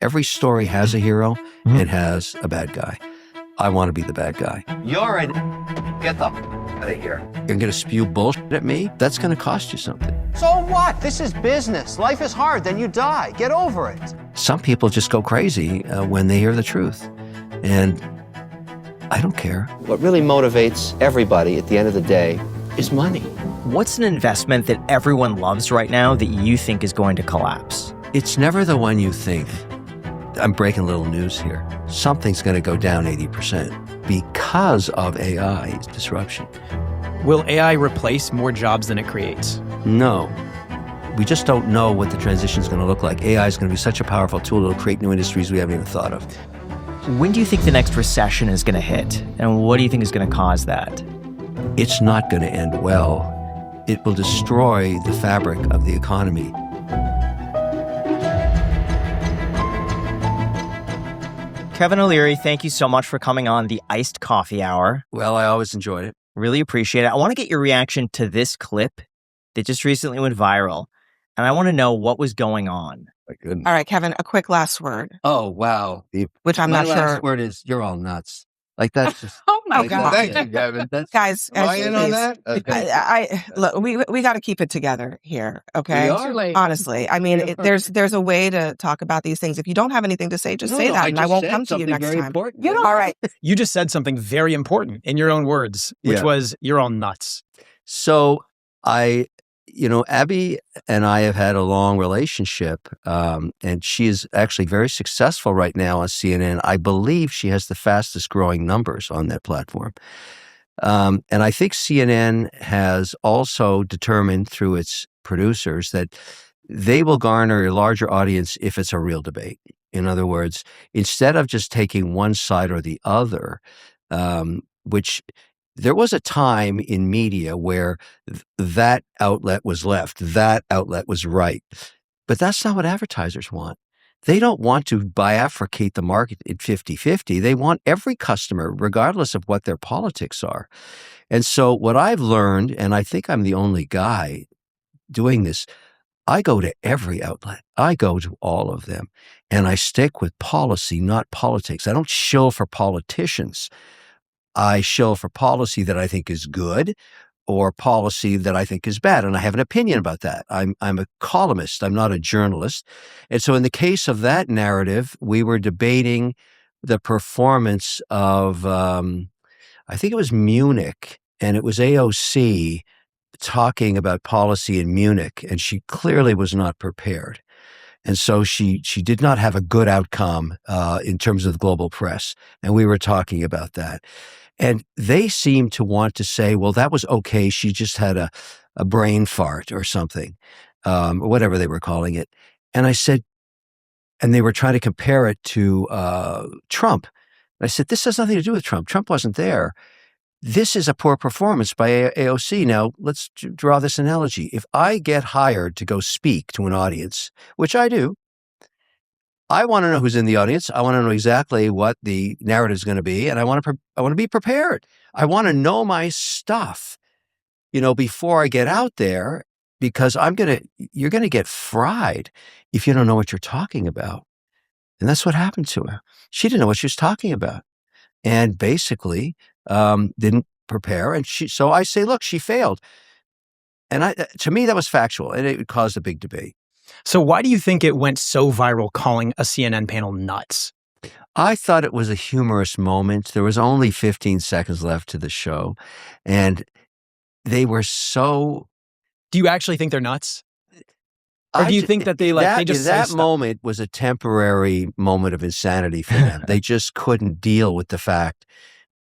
Every story has a hero. It has a bad guy. I want to be the bad guy. You're in. Get the out of here. You're going to spew bullshit at me? That's going to cost you something. So what? This is business. Life is hard, then you die. Get over it. Some people just go crazy when they hear the truth. And I don't care. What really motivates everybody at the end of the day is money. What's an investment that everyone loves right now that you think is going to collapse? It's never the one you think. I'm breaking a little news here. Something's going to go down 80% because of AI disruption. Will AI replace more jobs than it creates? No. We just don't know what the transition is going to look like. AI is going to be such a powerful tool. It'll create new industries we haven't even thought of. When do you think the next recession is going to hit? And what do you think is going to cause that? It's not going to end well. It will destroy the fabric of the economy. Kevin O'Leary, thank you so much for coming on the Iced Coffee Hour. Well, I always enjoyed it. Really appreciate it. I want to get your reaction to this clip that just recently went viral. And I want to know what was going on. My goodness. All right, Kevin, a quick last word. Oh, wow. Which I'm My not sure. last word is, you're all nuts. Like, that's just... Oh, my God. Thank you, Kevin. Guys, Am I in on please. that? Okay. I look, we got to keep it together here, okay? We are. Honestly, I mean, there's a way to talk about these things. If you don't have anything to say, just say that, and I won't come to you next time. Important. You know, all right. You just said something very important in your own words, which was, you're all nuts. So Abby and I have had a long relationship, and she is actually very successful right now on CNN. I believe she has the fastest growing numbers on that platform. And I think CNN has also determined through its producers that they will garner a larger audience if it's a real debate. In other words, instead of just taking one side or the other, which there was a time in media where that outlet was left, that outlet was right. But that's not what advertisers want. They don't want to bifurcate the market at 50-50. They want every customer, regardless of what their politics are. And so what I've learned, and I think I'm the only guy doing this, I go to every outlet. I go to all of them. And I stick with policy, not politics. I don't shill for politicians. I shill for policy that I think is good or policy that I think is bad. And I have an opinion about that. I'm a columnist. I'm not a journalist. And so in the case of that narrative, we were debating the performance of, I think it was Munich, and it was AOC talking about policy in Munich, and she clearly was not prepared. And so she did not have a good outcome in terms of the global press. And we were talking about that. And they seemed to want to say, well, that was okay. She just had a brain fart or something, or whatever they were calling it. And I said, and they were trying to compare it to Trump. And I said, this has nothing to do with Trump. Trump wasn't there. This is a poor performance by AOC. Now, let's draw this analogy. If I get hired to go speak to an audience, which I do, I want to know who's in the audience. I want to know exactly what the narrative is going to be, and I want to be prepared. I want to know my stuff, before I get out there, because you're going to get fried if you don't know what you're talking about. And that's what happened to her. She didn't know what she was talking about, and basically didn't prepare. And so I say, look, she failed. And to me, that was factual, and it caused a big debate. So why do you think it went so viral calling a CNN panel nuts? I thought it was a humorous moment. There was only 15 seconds left to the show, and they were so... Do you actually think they're nuts? Or do you think that that moment was a temporary moment of insanity for them? They just couldn't deal with the fact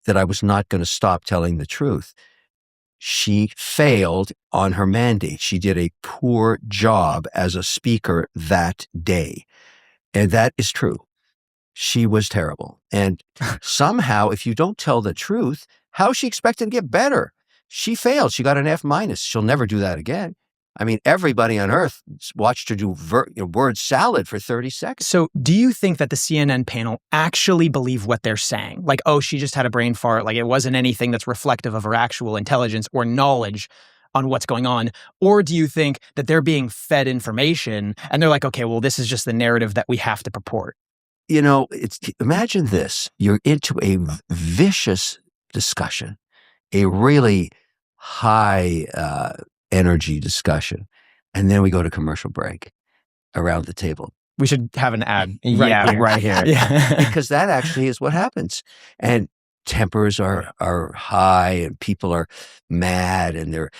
that I was not going to stop telling the truth. She failed on her mandate. She did a poor job as a speaker that day. And that is true. She was terrible. And somehow, if you don't tell the truth, how is she expected to get better? She failed. She got an F-. She'll never do that again. I mean, everybody on earth watched her do word salad for 30 seconds. So do you think that the CNN panel actually believe what they're saying? Like, oh, she just had a brain fart. Like, it wasn't anything that's reflective of her actual intelligence or knowledge on what's going on? Or do you think that they're being fed information and they're like, okay, well, this is just the narrative that we have to purport? Imagine this. You're into a vicious discussion, a really high energy discussion. And then we go to commercial break around the table. We should have an ad. Right here. Yeah. Because that actually is what happens. And tempers are high and people are mad and they're,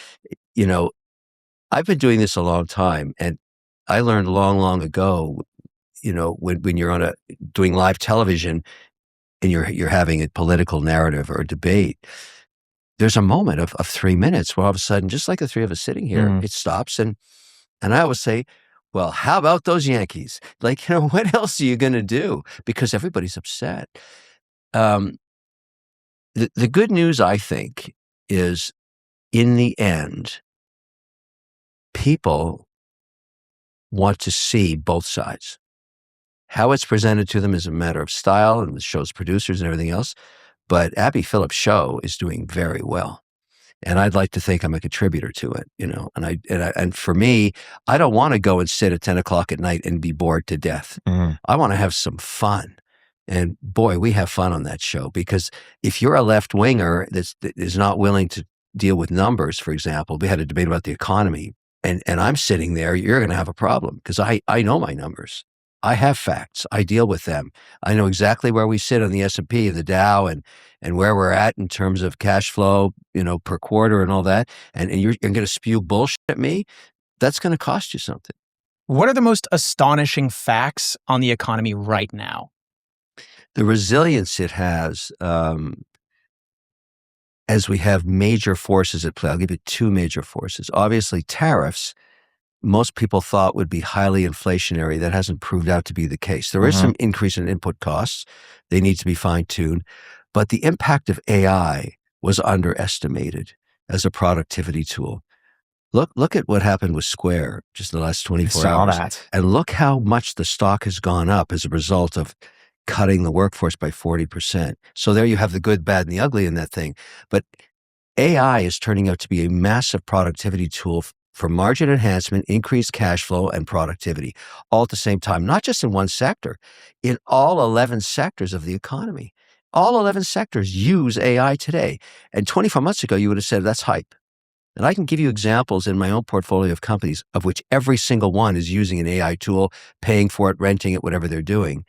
I've been doing this a long time. And I learned long ago, when you're doing live television and you're having a political narrative or a debate, there's a moment of 3 minutes where all of a sudden, just like the three of us sitting here, it stops. And I always say, well, how about those Yankees? Like, what else are you going to do? Because everybody's upset. The good news, I think, is in the end, people want to see both sides. How it's presented to them is a matter of style and the show's producers and everything else. But Abby Phillips' show is doing very well. And I'd like to think I'm a contributor to it, and for me, I don't want to go and sit at 10 o'clock at night and be bored to death. I want to have some fun. And boy, we have fun on that show, because if you're a left winger that is not willing to deal with numbers, for example, we had a debate about the economy and I'm sitting there, you're going to have a problem because I know my numbers. I have facts. I deal with them. I know exactly where we sit on the S&P and the Dow and where we're at in terms of cash flow, per quarter and all that. And you're going to spew bullshit at me. That's going to cost you something. What are the most astonishing facts on the economy right now? The resilience it has, as we have major forces at play. I'll give you two major forces. Obviously, tariffs, most people thought would be highly inflationary. That hasn't proved out to be the case. There is some increase in input costs. They need to be fine-tuned. But the impact of AI was underestimated as a productivity tool. Look at what happened with Square just in the last 24 hours. That. And look how much the stock has gone up as a result of cutting the workforce by 40%. So there you have the good, bad, and the ugly in that thing. But AI is turning out to be a massive productivity tool for margin enhancement, increased cash flow, and productivity, all at the same time, not just in one sector, in all 11 sectors of the economy. All 11 sectors use AI today. And 24 months ago, you would have said, that's hype. And I can give you examples in my own portfolio of companies of which every single one is using an AI tool, paying for it, renting it, whatever they're doing,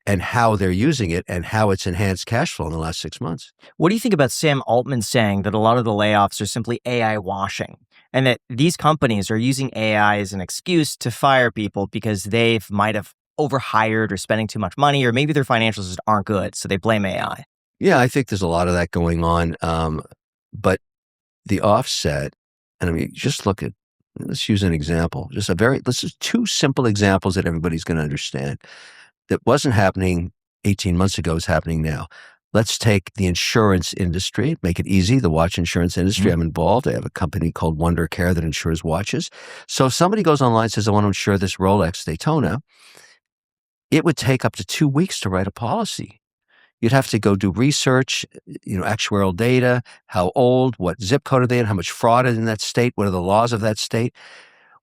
and how they're using it and how it's enhanced cash flow in the last 6 months. What do you think about Sam Altman saying that a lot of the layoffs are simply AI washing, and that these companies are using AI as an excuse to fire people because they might have overhired or spending too much money, or maybe their financials just aren't good, so they blame AI? Yeah, I think there's a lot of that going on. But the offset, and I mean, just look at, let's use an example. Let's just two simple examples that everybody's going to understand. That wasn't happening 18 months ago is happening now. Let's take the insurance industry, make it easy, the watch insurance industry. I'm involved. I have a company called Wonder Care that insures watches. So if somebody goes online and says, I want to insure this Rolex Daytona, it would take up to 2 weeks to write a policy. You'd have to go do research, actuarial data, how old, what zip code are they in, how much fraud is in that state, what are the laws of that state.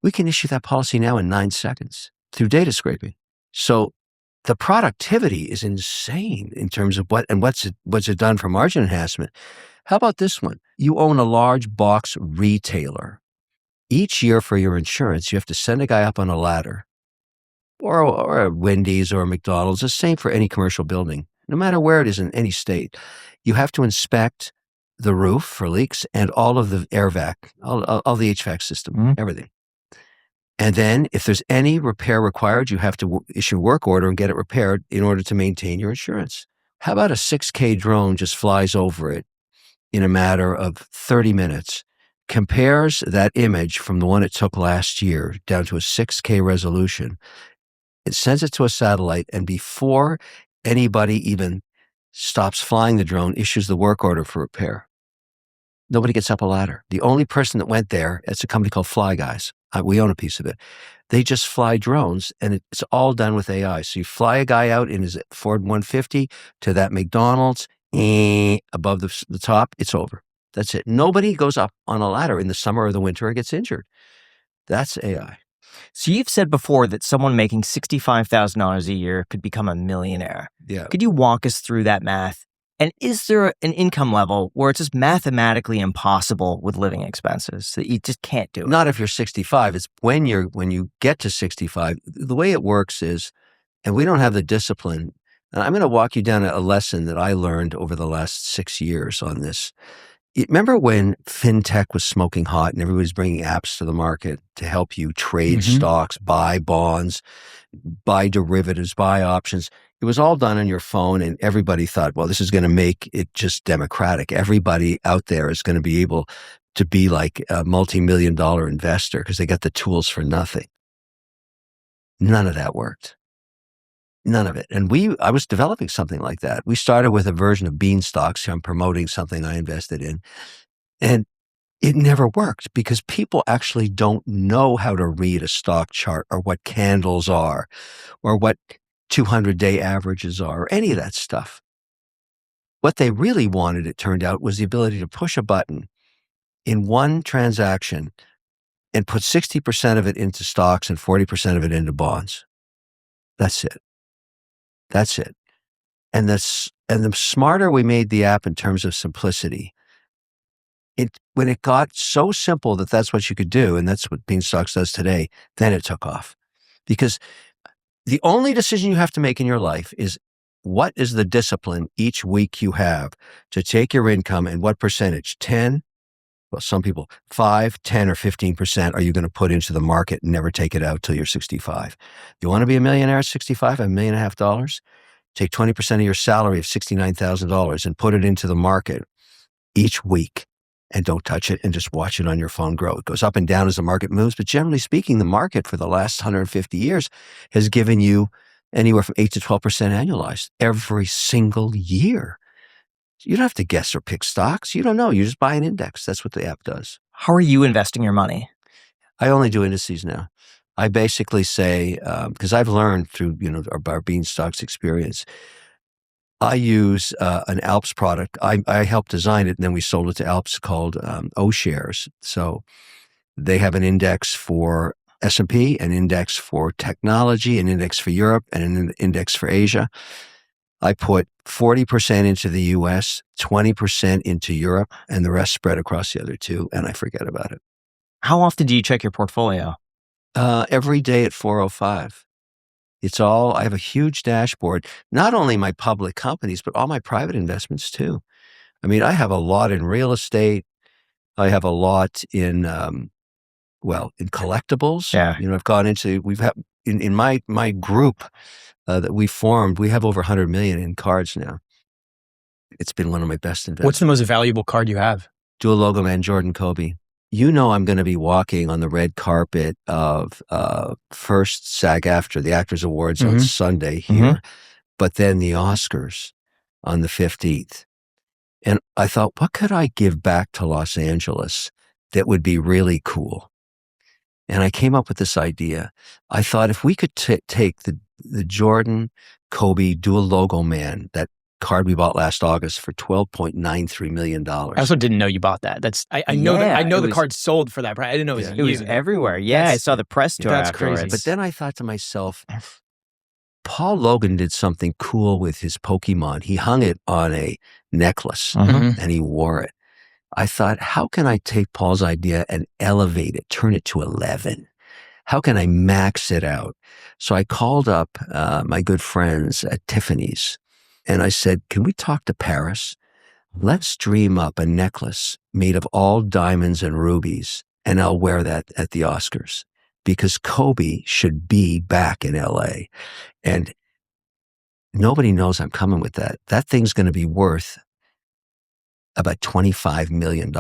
We can issue that policy now in 9 seconds through data scraping. So the productivity is insane in terms of what's it done for margin enhancement. How about this one? You own a large box retailer. Each year for your insurance, you have to send a guy up on a ladder, or a Wendy's or a McDonald's, the same for any commercial building, no matter where it is in any state. You have to inspect the roof for leaks and all of the air vac, all the HVAC system, everything. And then if there's any repair required, you have to issue a work order and get it repaired in order to maintain your insurance. How about a 6K drone just flies over it in a matter of 30 minutes, compares that image from the one it took last year down to a 6K resolution. It sends it to a satellite, and before anybody even stops flying the drone, issues the work order for repair. Nobody gets up a ladder. The only person that went there, it's a company called Fly Guys. We own a piece of it. They just fly drones, and it's all done with AI. So you fly a guy out in his Ford 150 to that McDonald's, above the top, it's over. That's it. Nobody goes up on a ladder in the summer or the winter and gets injured. That's AI. So you've said before that someone making $65,000 a year could become a millionaire. Yeah. Could you walk us through that math? And is there an income level where it's just mathematically impossible with living expenses that you just can't do it? Not if you're 65. It's when you get to 65. The way it works is, and we don't have the discipline. And I'm going to walk you down a lesson that I learned over the last 6 years on this. Remember when fintech was smoking hot and everybody was bringing apps to the market to help you trade stocks, buy bonds, buy derivatives, buy options? It was all done on your phone, and everybody thought, well, this is going to make it just democratic. Everybody out there is going to be able to be like a multi-million-dollar investor because they got the tools for nothing. None of that worked. None of it. And I was developing something like that. We started with a version of bean stocks. I'm promoting something I invested in. And it never worked because people actually don't know how to read a stock chart or what candles are or what 200-day averages are or any of that stuff. What they really wanted, it turned out, was the ability to push a button in one transaction and put 60% of it into stocks and 40% of it into bonds. That's it. That's it. And the smarter we made the app in terms of simplicity, when it got so simple that that's what you could do, and that's what Beanstalks does today, then it took off. Because the only decision you have to make in your life is what is the discipline each week you have to take your income and what percentage, 10, well, some people 5, 10, or 15% are you going to put into the market and never take it out till you're 65. You want to be a millionaire at 65, $1.5 million? Take 20% of your salary of $69,000 and put it into the market each week and don't touch it and just watch it on your phone grow. It goes up and down as the market moves, but generally speaking, the market for the last 150 years has given you anywhere from 8 to 12% annualized every single year. You don't have to guess or pick stocks. You don't know. You just buy an index. That's what the app does. How are you investing your money? I only do indices now. I basically say, because I've learned through our Beanstalks experience, I use an Alps product. I helped design it, and then we sold it to Alps called O-Shares. So they have an index for S&P, an index for technology, an index for Europe, and an index for Asia. I put 40% into the US, 20% into Europe, and the rest spread across the other two, and I forget about it. How often do you check your portfolio? Every day at 4:05. I have a huge dashboard, not only my public companies, but all my private investments too. I mean, I have a lot in real estate. I have a lot in collectibles. Yeah. I've gone into, in my group that we formed, we have over 100 million in cards now. It's been one of my best investments. What's the most valuable card you have? Dual logo man, Jordan Kobe. I'm going to be walking on the red carpet of first SAG-AFTRA, the Actors Awards on Sunday here, but then the Oscars on the 15th. And I thought, what could I give back to Los Angeles that would be really cool? And I came up with this idea. I thought if we could take the Jordan Kobe dual logo man, that card we bought last August for $12.93 million. I also didn't know you bought that. I know the card sold for that price. I didn't know it was everywhere. Yeah, I saw the press tour That's afterwards. crazy. But then I thought to myself, Paul Logan did something cool with his Pokemon. He hung it on a necklace and he wore it. I thought, how can I take Paul's idea and elevate it, turn it to 11? How can I max it out? So I called up my good friends at Tiffany's and I said, can we talk to Paris? Let's dream up a necklace made of all diamonds and rubies, and I'll wear that at the Oscars because Kobe should be back in LA. And nobody knows I'm coming with that. That thing's going to be worth about $25 million.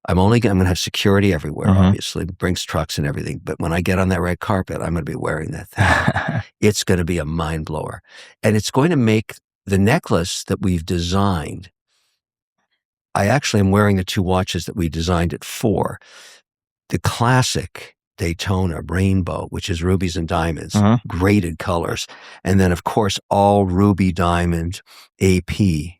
I'm going to have security everywhere, obviously, Brinks trucks and everything. But when I get on that red carpet, I'm going to be wearing that thing. It's going to be a mind blower. And it's going to make the necklace that we've designed. I actually am wearing the two watches that we designed it for. The classic Daytona rainbow, which is rubies and diamonds, graded colors. And then, of course, all ruby diamond AP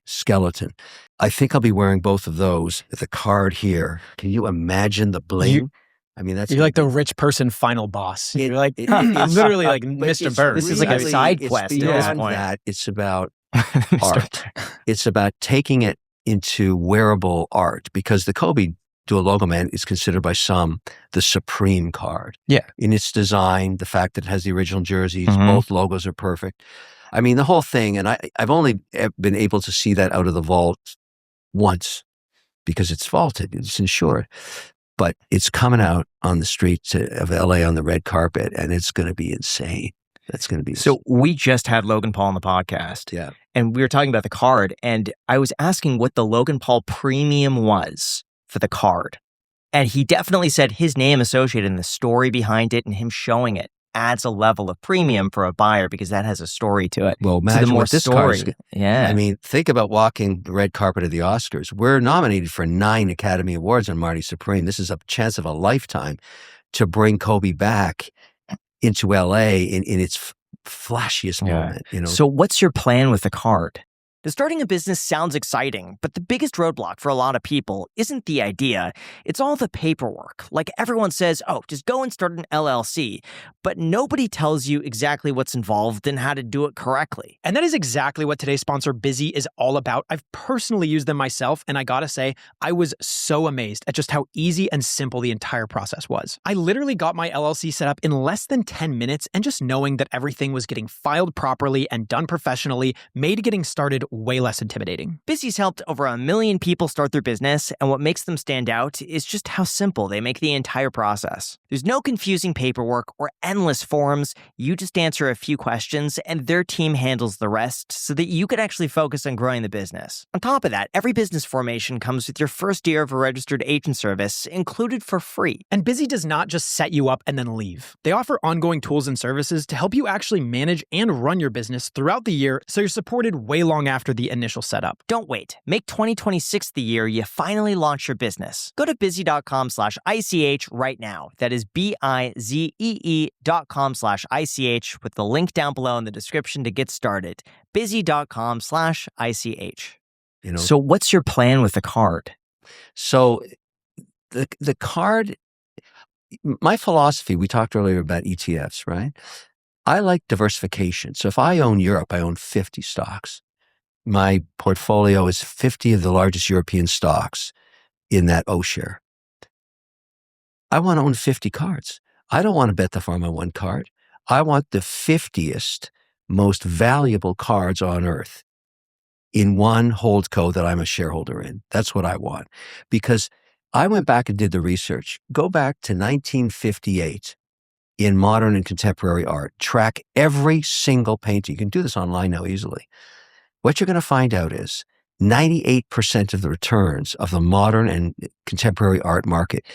skeleton. I think I'll be wearing both of those. The card here. Can you imagine the bling? I mean, that's You're like the rich person final boss. You're like it is. literally like But Mr. it's Burns. This is like a really- side it's quest at this beyond point. that. It's about Mr. art. It's about taking it into wearable art, because the Kobe Dual Logo Man is considered by some the supreme card. Yeah. In its design, the fact that it has the original jerseys, Mhm. both logos are perfect. I mean, the whole thing, and I've only been able to see that out of the vault once because it's vaulted, it's insured. But it's coming out on the streets of LA on the red carpet, and it's going to be insane. That's going to be So we just had Logan Paul on the podcast. yeah. And we were talking about the card, and I was asking what the Logan Paul premium was for the card. And he definitely said his name associated in the story behind it and him showing it adds a level of premium for a buyer because that has a story to it. Well, So the imagine more what this story. card's Yeah. I mean, think about walking the red carpet of the Oscars. We're nominated for 9 Academy Awards on Marty Supreme. This is a chance of a lifetime to bring Kobe back into LA in its flashiest Yeah. moment. You know, So what's your plan with the card? The starting a business sounds exciting, but the biggest roadblock for a lot of people isn't the idea. It's all the paperwork. Like everyone says, oh, just go and start an LLC. But nobody tells you exactly what's involved and how to do it correctly. And that is exactly what today's sponsor, Bizee, is all about. I've personally used them myself, and I gotta say, I was so amazed at just how easy and simple the entire process was. I literally got my LLC set up in less than 10 minutes, and just knowing that everything was getting filed properly and done professionally made getting started way less intimidating. Bizee's helped over 1 million people start their business, and what makes them stand out is just how simple they make the entire process. There's no confusing paperwork or endless forms. You just answer a few questions, and their team handles the rest so that you can actually focus on growing the business. On top of that, every business formation comes with your first year of a registered agent service included for free. And Bizee does not just set you up and then leave. They offer ongoing tools and services to help you actually manage and run your business throughout the year so you're supported way long after the initial setup. Don't wait. Make 2026 the year you finally launch your business. Go to bizee.com/ICH right now. That is BIZEE.com/ICH with the link down below in the description to get started. Bizee.com/ICH. you know. So what's your plan with the card? So the card, my philosophy, we talked earlier about ETFs, right? I like diversification. So if I own Europe, I own 50 stocks. My portfolio is 50 of the largest European stocks in that O share. I want to own 50 cards. I don't want to bet the farm on one card. I want the 50th most valuable cards on earth in one holdco that I'm a shareholder in. That's what I want. Because I went back and did the research. Go back to 1958 in modern and contemporary art. Track every single painting. You can do this online now easily. What you're going to find out is 98% of the returns of the modern and contemporary art market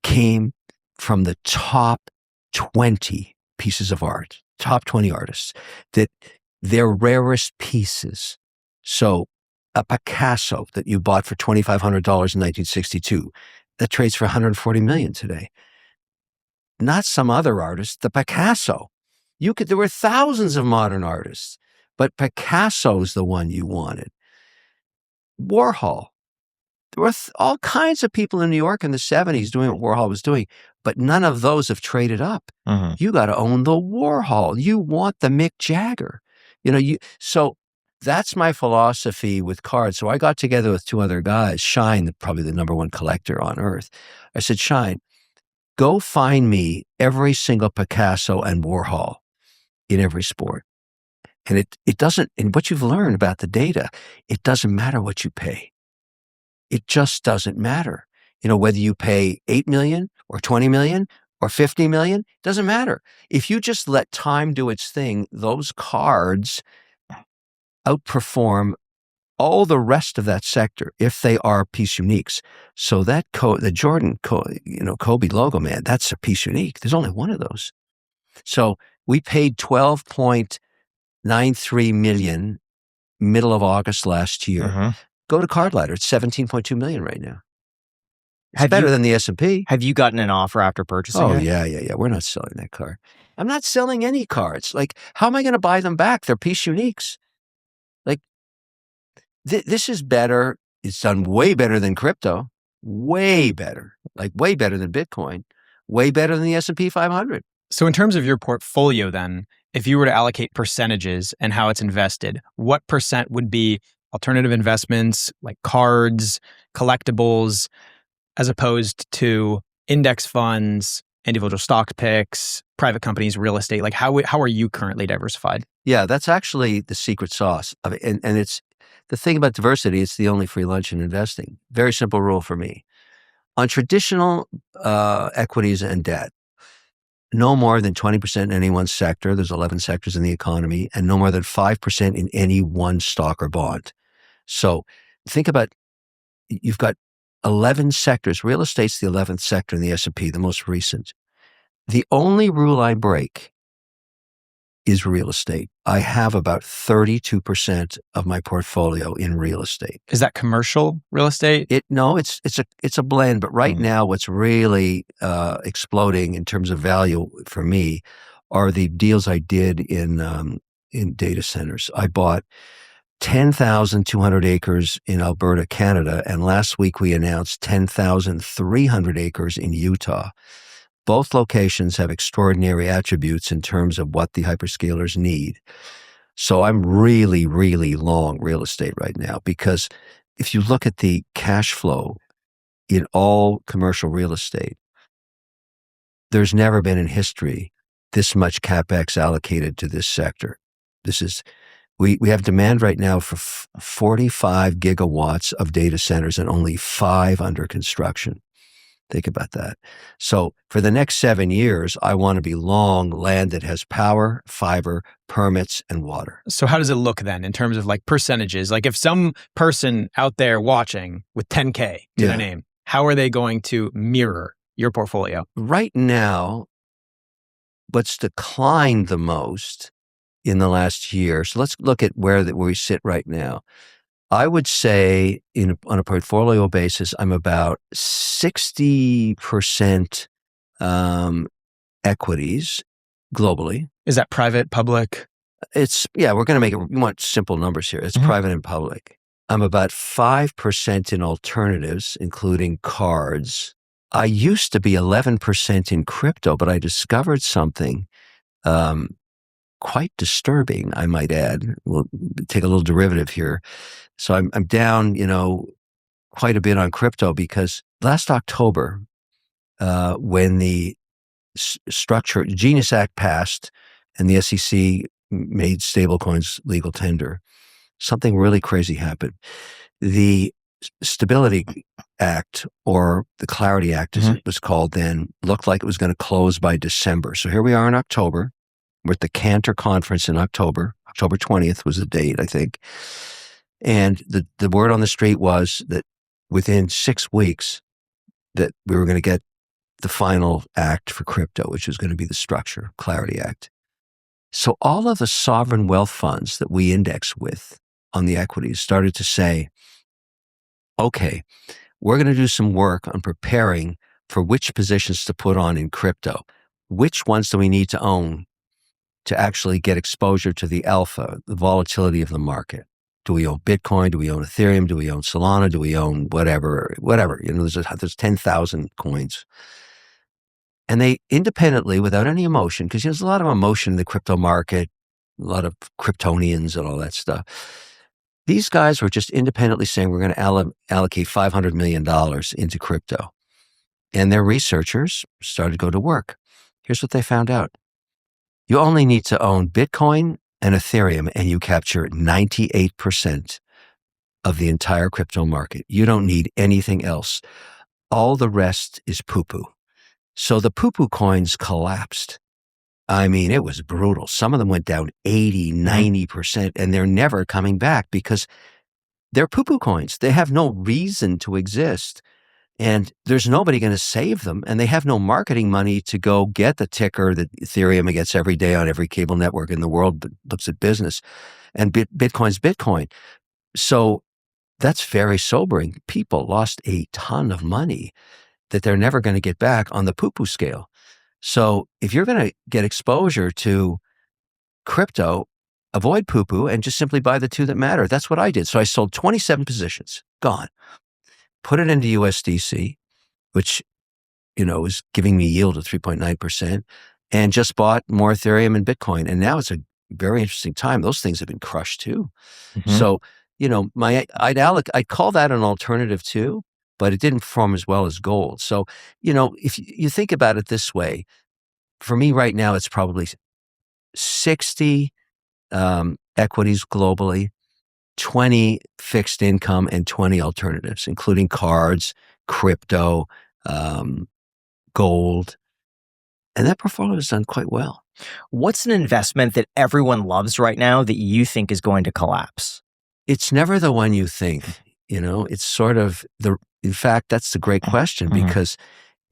came from the top 20 pieces of art, top 20 artists, that they're rarest pieces. So a Picasso that you bought for $2,500 in 1962, that trades for $140 million today. Not some other artist, the Picasso. There were thousands of modern artists, but Picasso's the one you wanted. Warhol. There were all kinds of people in New York in the 70s doing what Warhol was doing, but none of those have traded up. Mm-hmm. You got to own the Warhol. You want the Mick Jagger. So that's my philosophy with cards. So I got together with 2 other guys, Shine, probably the number 1 collector on earth. I said, Shine, go find me every single Picasso and Warhol in every sport. And it doesn't, and what you've learned about the data, it doesn't matter what you pay. It just doesn't matter. Whether you pay 8 million or 20 million or 50 million, doesn't matter. If you just let time do its thing, those cards outperform all the rest of that sector if they are piece uniques. So that the Jordan, Kobe logo, man, that's a piece unique. There's only one of those. So we paid 12.93 million middle of August last year. Mm-hmm. Go to Card Ladder. It's 17.2 million right now. It's Have better you- than the S&P. Have you gotten an offer after purchasing Oh, it? yeah. We're not selling that card. I'm not selling any cards. Like, how am I going to buy them back? They're piece uniques. Like, This is better. It's done way better than crypto, way better, like way better than Bitcoin, way better than the S&P 500. So in terms of your portfolio then, if you were to allocate percentages and how it's invested, what percent would be alternative investments like cards, collectibles, as opposed to index funds, individual stock picks, private companies, real estate? Like how are you currently diversified? Yeah, that's actually the secret sauce of it. And it's the thing about diversity, it's the only free lunch in investing. Very simple rule for me. On traditional equities and debt, no more than 20% in any one sector. There's 11 sectors in the economy, and no more than 5% in any one stock or bond. So think about, you've got 11 sectors. Real estate's the 11th sector in the S&P, the most recent. The only rule I break is real estate. I have about 32% of my portfolio in real estate. Is that commercial real estate? No, it's a blend. But right now, what's really exploding in terms of value for me are the deals I did in data centers. I bought 10,200 acres in Alberta, Canada, and last week we announced 10,300 acres in Utah. Both locations have extraordinary attributes in terms of what the hyperscalers need. So I'm really, really long real estate right now, because if you look at the cash flow in all commercial real estate, there's never been in history this much CapEx allocated to this sector. We have demand right now for 45 gigawatts of data centers and only 5 under construction. Think about that. So for the next 7 years, I want to be long land that has power, fiber, permits, and water. So how does it look then in terms of like percentages? Like if some person out there watching with 10K to their name, how are they going to mirror your portfolio? Right now, what's declined the most in the last year, so let's look at where we sit right now. I would say on a portfolio basis, I'm about 60% equities globally. Is that private, public? We're going to make it, we want simple numbers here. It's private and public. I'm about 5% in alternatives, including cards. I used to be 11% in crypto, but I discovered something quite disturbing, I might add. We'll take a little derivative here. So I'm down, quite a bit on crypto, because last October, when the Genius Act passed and the SEC made stablecoins legal tender, something really crazy happened. The Stability Act, or the Clarity Act as it was called then, looked like it was going to close by December. So here we are in October. We're at the Cantor conference in October. October 20th was the date, I think. And the word on the street was that within 6 weeks that we were going to get the final act for crypto, which was going to be the structure, Clarity Act. So all of the sovereign wealth funds that we index with on the equities started to say, okay, we're going to do some work on preparing for which positions to put on in crypto. Which ones do we need to own to actually get exposure to the alpha, the volatility of the market? Do we own Bitcoin? Do we own Ethereum? Do we own Solana? Do we own whatever? There's 10,000 coins. And they independently, without any emotion, because there's a lot of emotion in the crypto market, a lot of Kryptonians and all that stuff. These guys were just independently saying, we're going to allocate $500 million into crypto. And their researchers started to go to work. Here's what they found out. You only need to own Bitcoin and Ethereum, and you capture 98% of the entire crypto market. You don't need anything else. All the rest is poo-poo. So the poo-poo coins collapsed. I mean, it was brutal. Some of them went down 80, 90%, and they're never coming back because they're poo-poo coins. They have no reason to exist. And there's nobody going to save them. And they have no marketing money to go get the ticker that Ethereum gets every day on every cable network in the world that looks at business. And Bitcoin's Bitcoin. So that's very sobering. People lost a ton of money that they're never going to get back on the poo-poo scale. So if you're going to get exposure to crypto, avoid poo-poo and just simply buy the two that matter. That's what I did. So I sold 27 positions, gone. Put it into USDC, which, is giving me yield of 3.9%, and just bought more Ethereum and Bitcoin. And now it's a very interesting time. Those things have been crushed too. Mm-hmm. So, I'd call that an alternative too, but it didn't perform as well as gold. So, if you think about it this way, for me right now, it's probably 60 equities globally, 20 fixed income, and 20 alternatives, including cards, crypto, gold. And that portfolio has done quite well. What's an investment that everyone loves right now that you think is going to collapse? It's never the one you think, it's sort of in fact, that's the great question, because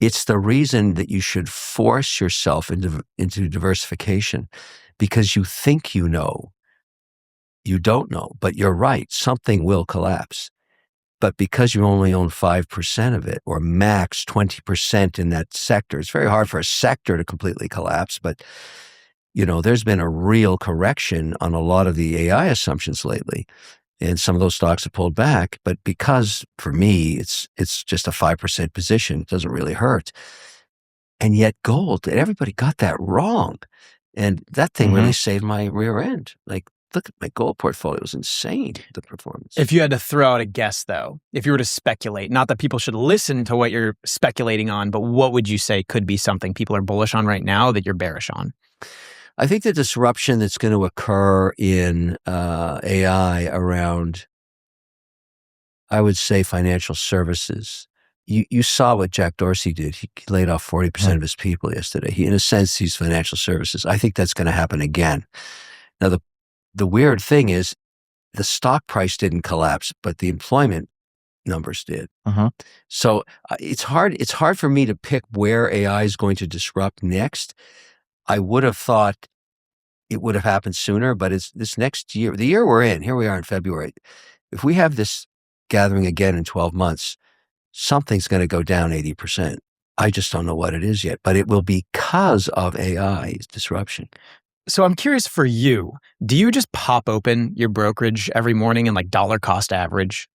it's the reason that you should force yourself into diversification, because you think you know. You don't know, but you're right. Something will collapse. But because you only own 5% of it, or max 20% in that sector, it's very hard for a sector to completely collapse. But, there's been a real correction on a lot of the AI assumptions lately. And some of those stocks have pulled back. But because, for me, it's just a 5% position, it doesn't really hurt. And yet gold, everybody got that wrong. And that thing really saved my rear end. Like, look at my gold portfolio. It was insane, the performance. If you had to throw out a guess, though, if you were to speculate, not that people should listen to what you're speculating on, but what would you say could be something people are bullish on right now that you're bearish on? I think the disruption that's going to occur in AI around, I would say, financial services. You saw what Jack Dorsey did. He laid off 40% of his people yesterday. In a sense, he's financial services. I think that's going to happen again. Now, the weird thing is the stock price didn't collapse, but the employment numbers did. So it's hard for me to pick where AI is going to disrupt next. I would have thought it would have happened sooner, but it's this next year, the year we're in, here we are in February. If we have this gathering again in 12 months, something's going to go down 80%. I just don't know what it is yet, but it will be because of AI disruption. So I'm curious for you, do you just pop open your brokerage every morning and dollar cost average?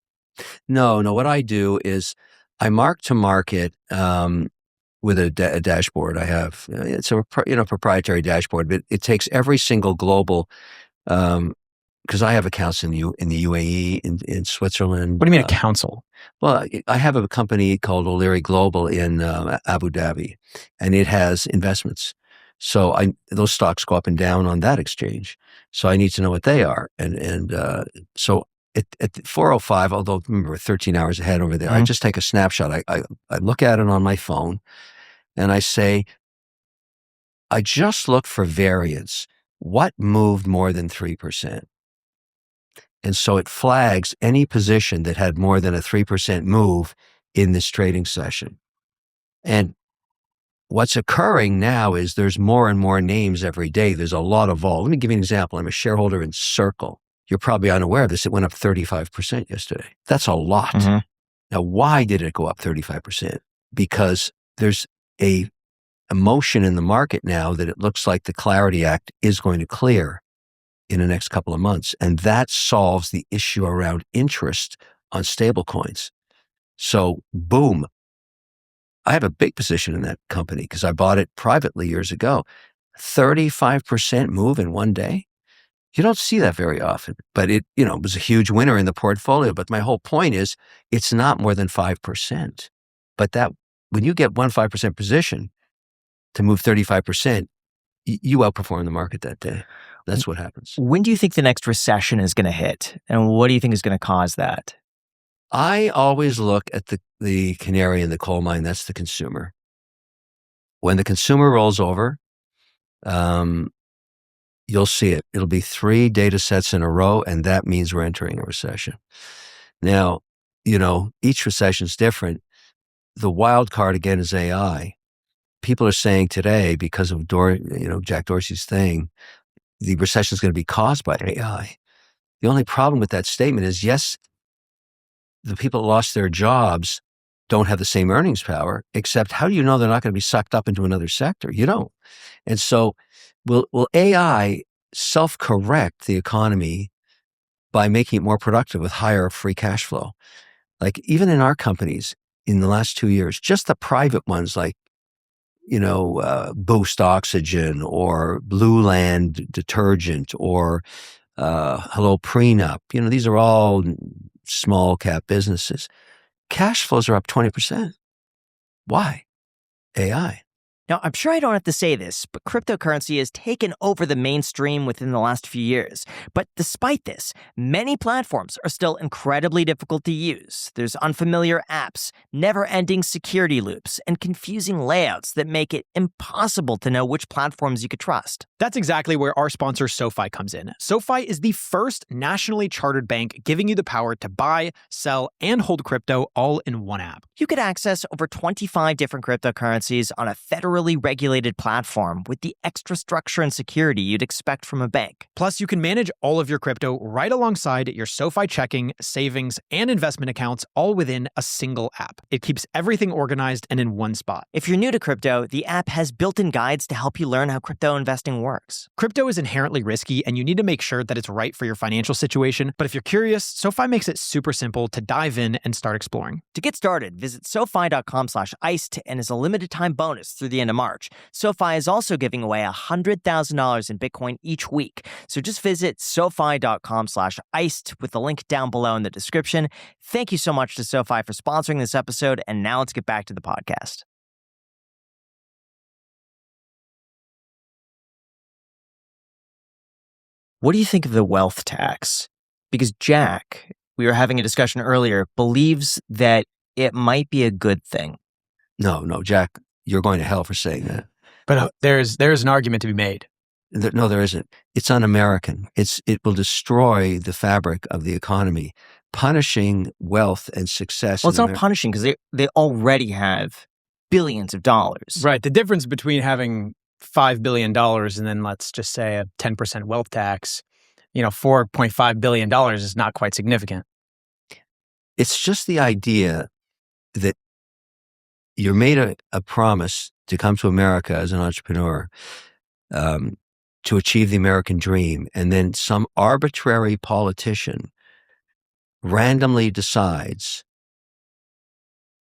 No. What I do is I mark to market with a dashboard I have. It's a proprietary dashboard, but it takes every single global, because I have accounts in the UAE, in Switzerland. What do you mean a council? Well, I have a company called 𝗪𝗓𝗧𝗛𝗓 Global in Abu Dhabi, and it has investments. So those stocks go up and down on that exchange. So I need to know what they are. And so at 4:05, although remember, we're 13 hours ahead over there, I just take a snapshot. I look at it on my phone and I say, I just look for variance. What moved more than 3%? And so it flags any position that had more than a 3% move in this trading session. And what's occurring now is there's more and more names every day. There's a lot of vol. Let me give you an example. I'm a shareholder in Circle. You're probably unaware of this. It went up 35% yesterday. That's a lot. Now, why did it go up 35%? Because there's a emotion in the market now that it looks like the Clarity Act is going to clear in the next couple of months. And that solves the issue around interest on stablecoins. So boom, I have a big position in that company because I bought it privately years ago. 35% move in one day. You don't see that very often, but it was a huge winner in the portfolio. But my whole point is it's not more than 5%. But that when you get 5% position to move 35%, you outperform the market that day. That's what happens. When do you think the next recession is going to hit? And what do you think is going to cause that? I always look at the canary in the coal mine. That's the consumer. When the consumer rolls over, you'll see it. It'll be 3 data sets in a row, and that means we're entering a recession. Now, each recession is different. The wild card again is AI. People are saying today, because of Jack Dorsey's thing, the recession is going to be caused by AI. The only problem with that statement is, yes, the people who lost their jobs don't have the same earnings power, except how do you know they're not going to be sucked up into another sector? You don't. And so will AI self-correct the economy by making it more productive with higher free cash flow. Like even in our companies in the last 2 years, just the private ones like, Boost Oxygen or Blue Land Detergent or Hello Prenup, these are all small cap businesses. Cash flows are up 20%. Why? AI. Now, I'm sure I don't have to say this, but cryptocurrency has taken over the mainstream within the last few years. But despite this, many platforms are still incredibly difficult to use. There's unfamiliar apps, never-ending security loops, and confusing layouts that make it impossible to know which platforms you could trust. That's exactly where our sponsor SoFi comes in. SoFi is the first nationally chartered bank giving you the power to buy, sell, and hold crypto all in one app. You could access over 25 different cryptocurrencies on a federally regulated platform with the extra structure and security you'd expect from a bank. Plus, you can manage all of your crypto right alongside your SoFi checking, savings, and investment accounts all within a single app. It keeps everything organized and in one spot. If you're new to crypto, the app has built-in guides to help you learn how crypto investing works. Crypto is inherently risky, and you need to make sure that it's right for your financial situation. But if you're curious, SoFi makes it super simple to dive in and start exploring. To get started, visit SoFi.com/iced and is a limited time bonus through the end of March. SoFi is also giving away $100,000 in Bitcoin each week. So just visit SoFi.com/iced with the link down below in the description. Thank you so much to SoFi for sponsoring this episode. And now let's get back to the podcast. What do you think of the wealth tax? Because Jack, we were having a discussion earlier, believes that it might be a good thing. No, Jack, you're going to hell for saying that. But there's an argument to be made. No, there isn't. It's un-American. It will destroy the fabric of the economy, punishing wealth and success. Well, it's not punishing because they already have billions of dollars. Right. The difference between having $5 billion and then let's just say a 10% wealth tax, $4.5 billion is not quite significant. It's just the idea that you're made a promise to come to America as an entrepreneur, to achieve the American dream, and then some arbitrary politician randomly decides,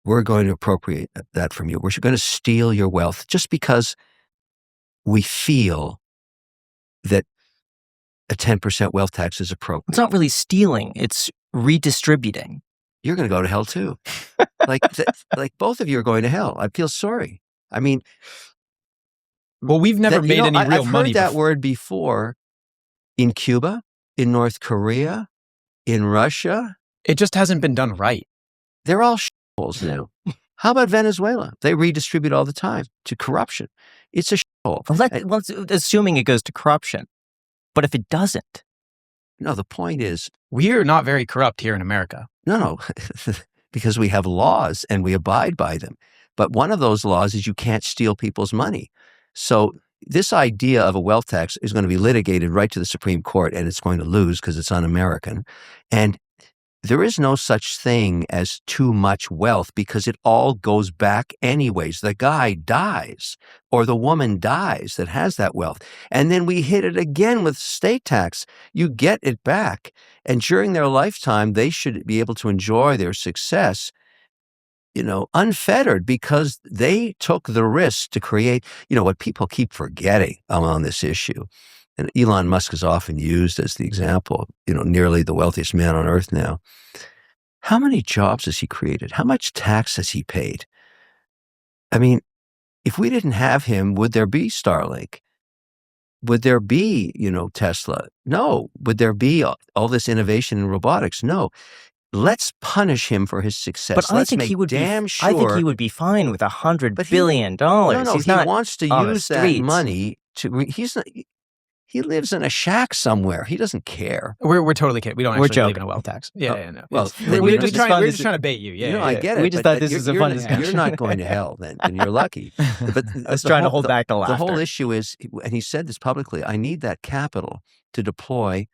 we're going to appropriate that from you. We're going to steal your wealth just because we feel that a 10% wealth tax is appropriate. It's not really stealing, it's redistributing. You're going to go to hell too. like both of you are going to hell. I feel sorry. I mean, well, we've never made any real money. I've heard that word before in Cuba, in North Korea, in Russia. It just hasn't been done right. They're all shitholes now. How about Venezuela? They redistribute all the time to corruption. It's a shithole. Well, assuming it goes to corruption. But if it doesn't? No, the point is, we're not very corrupt here in America. No, because we have laws and we abide by them. But one of those laws is you can't steal people's money. So this idea of a wealth tax is going to be litigated right to the Supreme Court, and it's going to lose because it's un-American. And there is no such thing as too much wealth because it all goes back anyways. The guy dies or the woman dies that has that wealth. And then we hit it again with state tax. You get it back. And during their lifetime, they should be able to enjoy their success, unfettered because they took the risk to create, what people keep forgetting on this issue. And Elon Musk is often used as the example, nearly the wealthiest man on earth now. How many jobs has he created? How much tax has he paid? I mean, if we didn't have him, would there be Starlink? Would there be, Tesla? No. Would there be all this innovation in robotics? No. Let's punish him for his success. But I think he would be fine with $100 billion. No, he wants to use that money to. He lives in a shack somewhere. He doesn't care. We're totally kidding. We don't actually believe in a wealth tax. No. Well, we're just trying to bait you. Yeah, I get it. We just thought this was a fun discussion. You're not going to hell then, and you're lucky. But I was trying to hold back the laughter. The whole issue is, and he said this publicly, I need that capital to deploy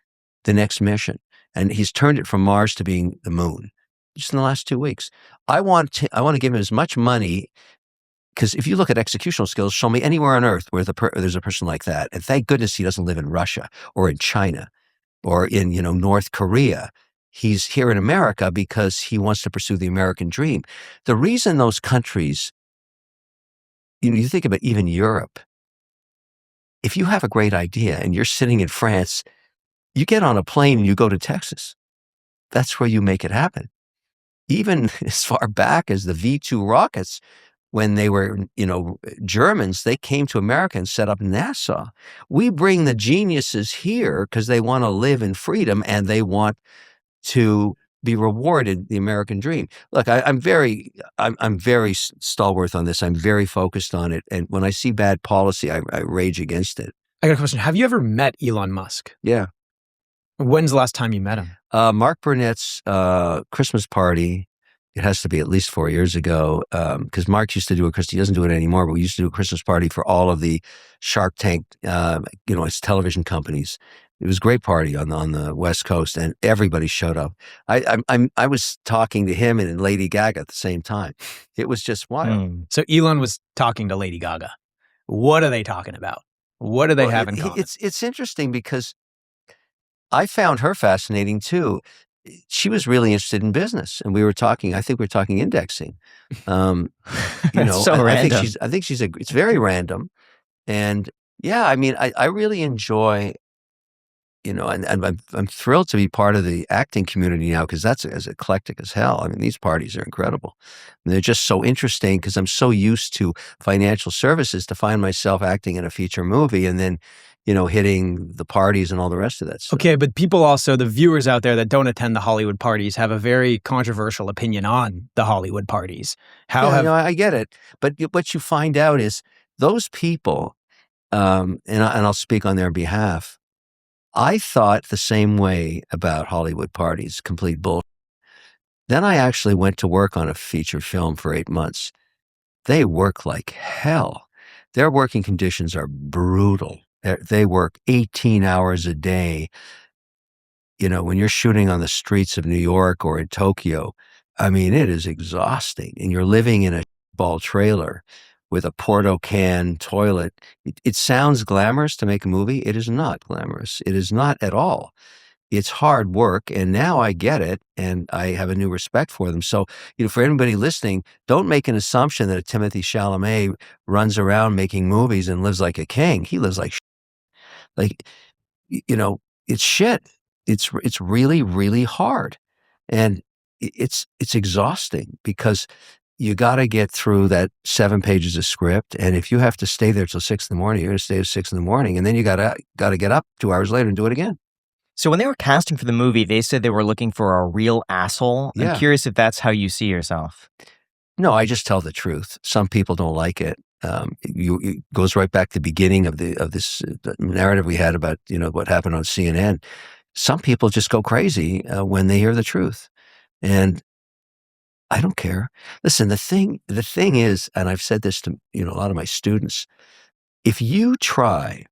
the next mission. And he's turned it from Mars to being the moon just in the last 2 weeks. I want to give him as much money because if you look at executional skills, show me anywhere on earth where there's a person like that. And thank goodness he doesn't live in Russia or in China or in, North Korea. He's here in America because he wants to pursue the American dream. The reason those countries, you think about even Europe, if you have a great idea and you're sitting in France, you get on a plane and you go to Texas. That's where you make it happen. Even as far back as the V2 rockets, when they were, Germans, they came to America and set up NASA. We bring the geniuses here because they want to live in freedom and they want to be rewarded the American dream. Look, I'm very stalwart on this. I'm very focused on it. And when I see bad policy, I rage against it. I got a question. Have you ever met Elon Musk? Yeah. When's the last time you met him? Mark Burnett's Christmas party. It has to be at least 4 years ago, because Mark used to do he doesn't do it anymore, but we used to do a Christmas party for all of the Shark Tank, it's television companies. It was a great party on the West Coast, and everybody showed up. I was talking to him and Lady Gaga at the same time. It was just wild. So Elon was talking to Lady Gaga. What are they talking about? What do they have in common? It's interesting because I found her fascinating too. She was really interested in business, and I think we were talking indexing. So random. I think it's very random. And yeah, I really enjoy, and I'm thrilled to be part of the acting community now because that's as eclectic as hell. These parties are incredible. And they're just so interesting because I'm so used to financial services to find myself acting in a feature movie and then, hitting the parties and all the rest of that stuff. Okay, but people also, the viewers out there that don't attend the Hollywood parties have a very controversial opinion on the Hollywood parties. I get it. But what you find out is those people, and I'll speak on their behalf, I thought the same way about Hollywood parties, complete bullshit. Then I actually went to work on a feature film for 8 months. They work like hell. Their working conditions are brutal. They work 18 hours a day. When you're shooting on the streets of New York or in Tokyo, it is exhausting. And you're living in a ball trailer with a Porto can toilet. It sounds glamorous to make a movie. It is not glamorous. It is not at all. It's hard work. And now I get it. And I have a new respect for them. So, for anybody listening, don't make an assumption that Timothée Chalamet runs around making movies and lives like a king. He lives like it's shit. It's really, really hard. And it's exhausting because you got to get through that 7 pages of script. And if you have to stay there till 6 in the morning, you're going to stay till 6 in the morning. And then you got to get up 2 hours later and do it again. So when they were casting for the movie, they said they were looking for a real asshole. Yeah. I'm curious if that's how you see yourself. No, I just tell the truth. Some people don't like it. It goes right back to the beginning of this narrative we had about, what happened on CNN. Some people just go crazy when they hear the truth. And I don't care. Listen, the thing is, and I've said this to, a lot of my students, if you try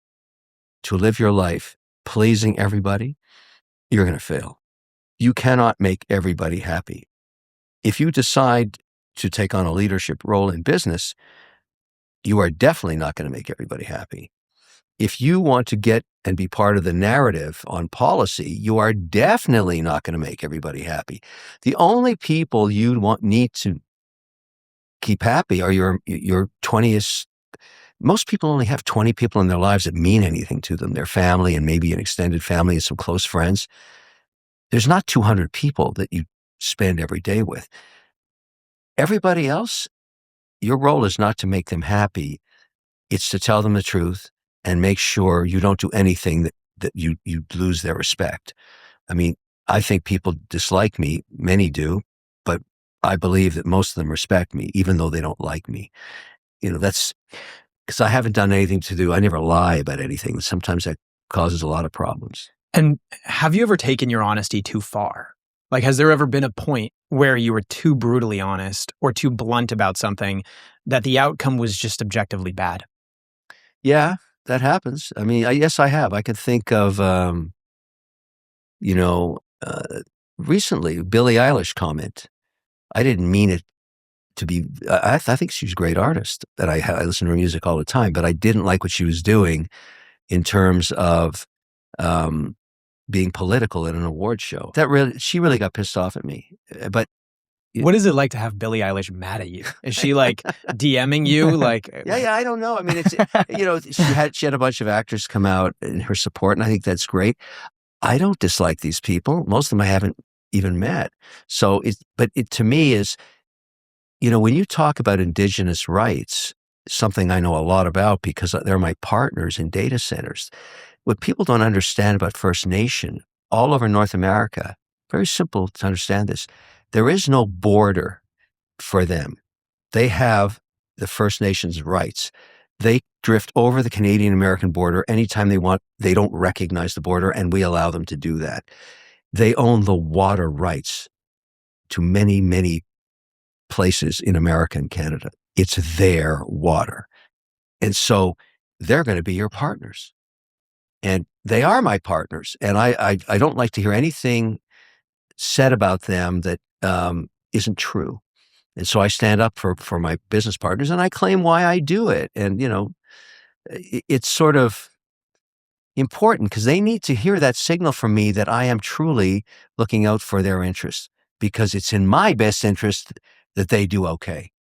to live your life pleasing everybody, you're going to fail. You cannot make everybody happy. If you decide to take on a leadership role in business, you are definitely not going to make everybody happy. If you want to get and be part of the narrative on policy, you are definitely not going to make everybody happy. The only people you need to keep happy are your 20th. Most people only have 20 people in their lives that mean anything to them, their family and maybe an extended family and some close friends. There's not 200 people that you spend every day with. Everybody else, your role is not to make them happy. It's to tell them the truth and make sure you don't do anything that you lose their respect. I think people dislike me. Many do, but I believe that most of them respect me, even though they don't like me. That's because I haven't done anything I never lie about anything. Sometimes that causes a lot of problems. And have you ever taken your honesty too far? Like, has there ever been a point where you were too brutally honest or too blunt about something that the outcome was just objectively bad? Yeah, that happens. Yes, I have. I could think of, recently, Billie Eilish comment. I didn't mean it I think she's a great artist, that I listen to her music all the time, but I didn't like what she was doing in terms of being political at an award show. She really got pissed off at me. But what is it like to have Billie Eilish mad at you? Is she like DMing you? Like, yeah, I don't know. I mean, it's she had a bunch of actors come out in her support, and I think that's great. I don't dislike these people. Most of them I haven't even met. So it to me is, when you talk about indigenous rights, something I know a lot about because they're my partners in data centers. What people don't understand about First Nation all over North America, very simple to understand this, there is no border for them. They have the First Nations rights. They drift over the Canadian-American border anytime they want. They don't recognize the border, and we allow them to do that. They own the water rights to many, many places in America and Canada. It's their water. And so they're going to be your partners. And they are my partners. And I don't like to hear anything said about them that isn't true. And so I stand up for my business partners, and I claim why I do it. And, it's sort of important because they need to hear that signal from me that I am truly looking out for their interests, because it's in my best interest that they do okay.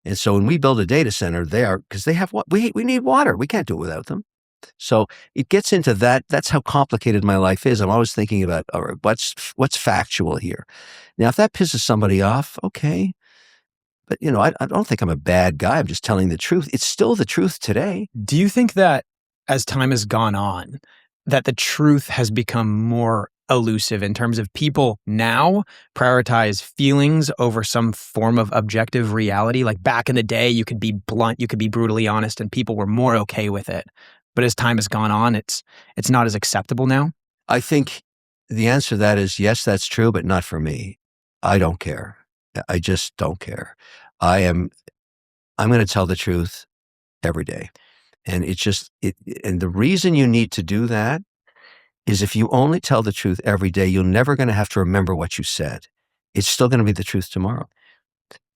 And so when we build a data center, because they have what we need water. We can't do it without them. So it gets into that. That's how complicated my life is. I'm always thinking about, all right, what's factual here? Now, if that pisses somebody off, okay. But, I don't think I'm a bad guy. I'm just telling the truth. It's still the truth today. Do you think that as time has gone on, that the truth has become more elusive in terms of people now prioritize feelings over some form of objective reality? Like back in the day, you could be blunt, you could be brutally honest, and people were more okay with it. But as time has gone on, it's not as acceptable now? I think the answer to that is yes, that's true, but not for me. I don't care. I just don't care. I'm going to tell the truth every day. And and the reason you need to do that is if you only tell the truth every day, you're never going to have to remember what you said. It's still going to be the truth tomorrow,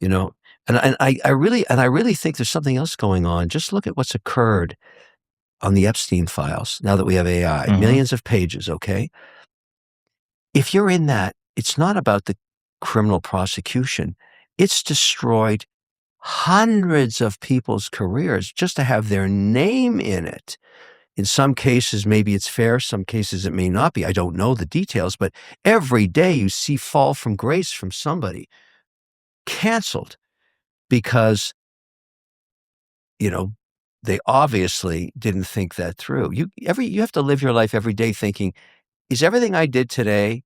And I really think there's something else going on. Just look at what's occurred on the Epstein files. Now that we have AI, millions of pages. Okay. If you're in that, it's not about the criminal prosecution. It's destroyed hundreds of people's careers just to have their name in it. In some cases, maybe it's fair. Some cases it may not be. I don't know the details, but every day you see fall from grace from somebody canceled because, they obviously didn't think that through. You have to live your life every day thinking, is everything I did today,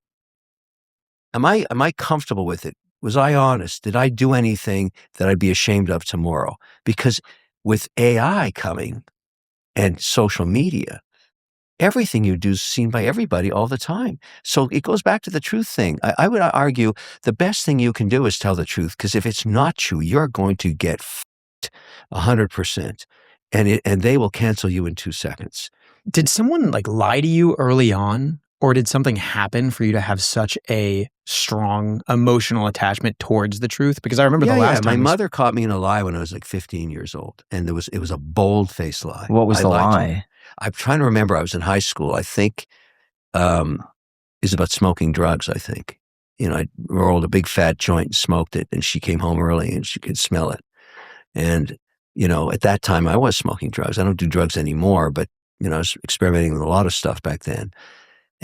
am I comfortable with it? Was I honest? Did I do anything that I'd be ashamed of tomorrow? Because with AI coming and social media, everything you do is seen by everybody all the time. So it goes back to the truth thing. I would argue the best thing you can do is tell the truth, because if it's not true, you're going to get 100%, and they will cancel you in 2 seconds. Did someone lie to you early on? Or did something happen for you to have such a strong emotional attachment towards the truth? Because I remember the last time. My mother caught me in a lie when I was 15 years old. And it was a bold-faced lie. What was the lie? I'm trying to remember. I was in high school. I think it's about smoking drugs, I think. I rolled a big fat joint and smoked it. And she came home early and she could smell it. And, at that time I was smoking drugs. I don't do drugs anymore, but, I was experimenting with a lot of stuff back then.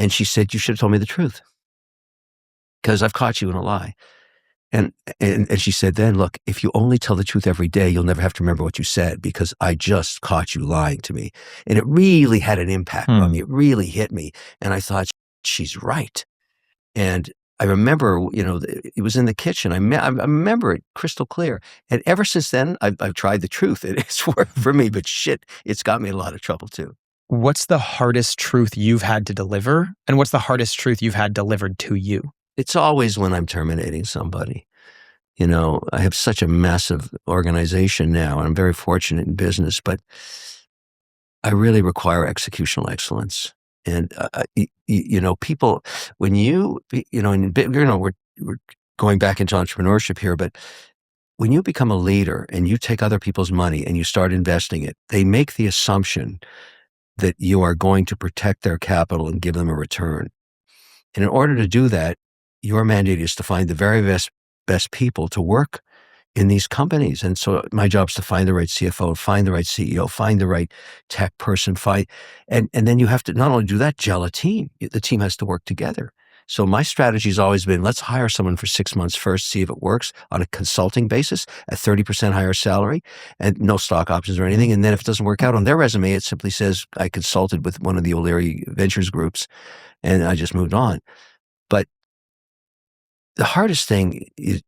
And she said, you should have told me the truth because I've caught you in a lie. And she said, then look, if you only tell the truth every day, you'll never have to remember what you said because I just caught you lying to me. And it really had an impact on me. It really hit me. And I thought, she's right. And I remember, it was in the kitchen. I remember it crystal clear. And ever since then, I've tried the truth. It's worked for me, but shit, it's got me in a lot of trouble too. What's the hardest truth you've had to deliver? And what's the hardest truth you've had delivered to you? It's always when I'm terminating somebody. I have such a massive organization now, and I'm very fortunate in business, but I really require executional excellence. And, people, when we're going back into entrepreneurship here, but when you become a leader and you take other people's money and you start investing it, they make the assumption that you are going to protect their capital and give them a return. And in order to do that, your mandate is to find the very best people to work in these companies. And so my job is to find the right CFO, find the right CEO, find the right tech person, and then you have to not only do that, gel a team. The team has to work together. So my strategy has always been, let's hire someone for 6 months first, see if it works on a consulting basis at 30% higher salary and no stock options or anything. And then if it doesn't work out on their resume, it simply says, I consulted with one of the O'Leary Ventures groups and I just moved on. But the hardest thing is,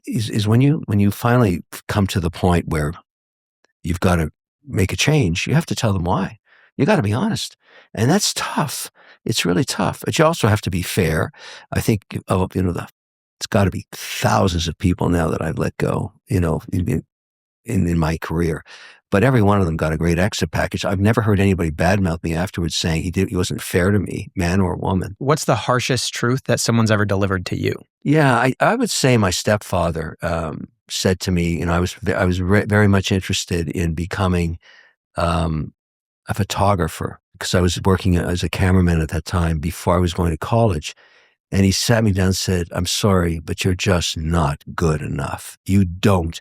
is when you finally come to the point where you've got to make a change, you have to tell them why. You got to be honest. And that's tough. It's really tough. But you also have to be fair. I think, it's got to be thousands of people now that I've let go, in my career. But every one of them got a great exit package. I've never heard anybody badmouth me afterwards saying he wasn't fair to me, man or woman. What's the harshest truth that someone's ever delivered to you? Yeah, I would say my stepfather said to me, I was very much interested in becoming a photographer because I was working as a cameraman at that time before I was going to college. And he sat me down and said, I'm sorry, but you're just not good enough. You don't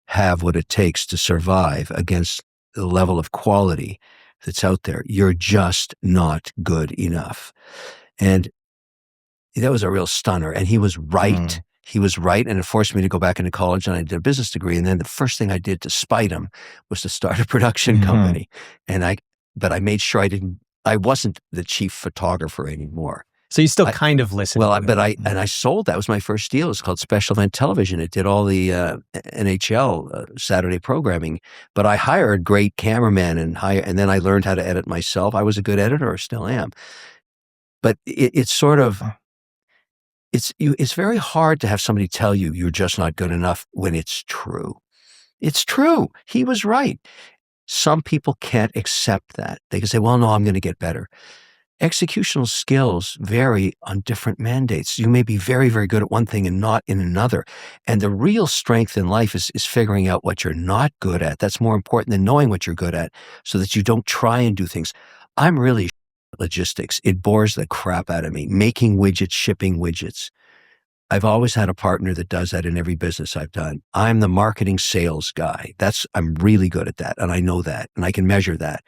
have what it takes to survive against the level of quality that's out there. You're just not good enough. And that was a real stunner. And he was right. He was right. And it forced me to go back into college and I did a business degree. And then the first thing I did to spite him was to start a production company. But I made sure I wasn't the chief photographer anymore. So you still kind of listened. Well, I sold, that was my first deal. It's called Special Event Television. It did all the NHL Saturday programming, but I hired great cameramen and then I learned how to edit myself. I was a good editor, or still am. But it's sort of, it's very hard to have somebody tell you you're just not good enough when it's true. It's true. He was right. Some people can't accept that. They can say, well, no, I'm going to get better. Executional skills vary on different mandates. You may be very, very good at one thing and not in another. And the real strength in life is figuring out what you're not good at. That's more important than knowing what you're good at so that you don't try and do things. I'm really logistics. It bores the crap out of me. Making widgets, shipping widgets. I've always had a partner that does that in every business I've done. I'm the marketing sales guy. I'm really good at that. And I know that and I can measure that.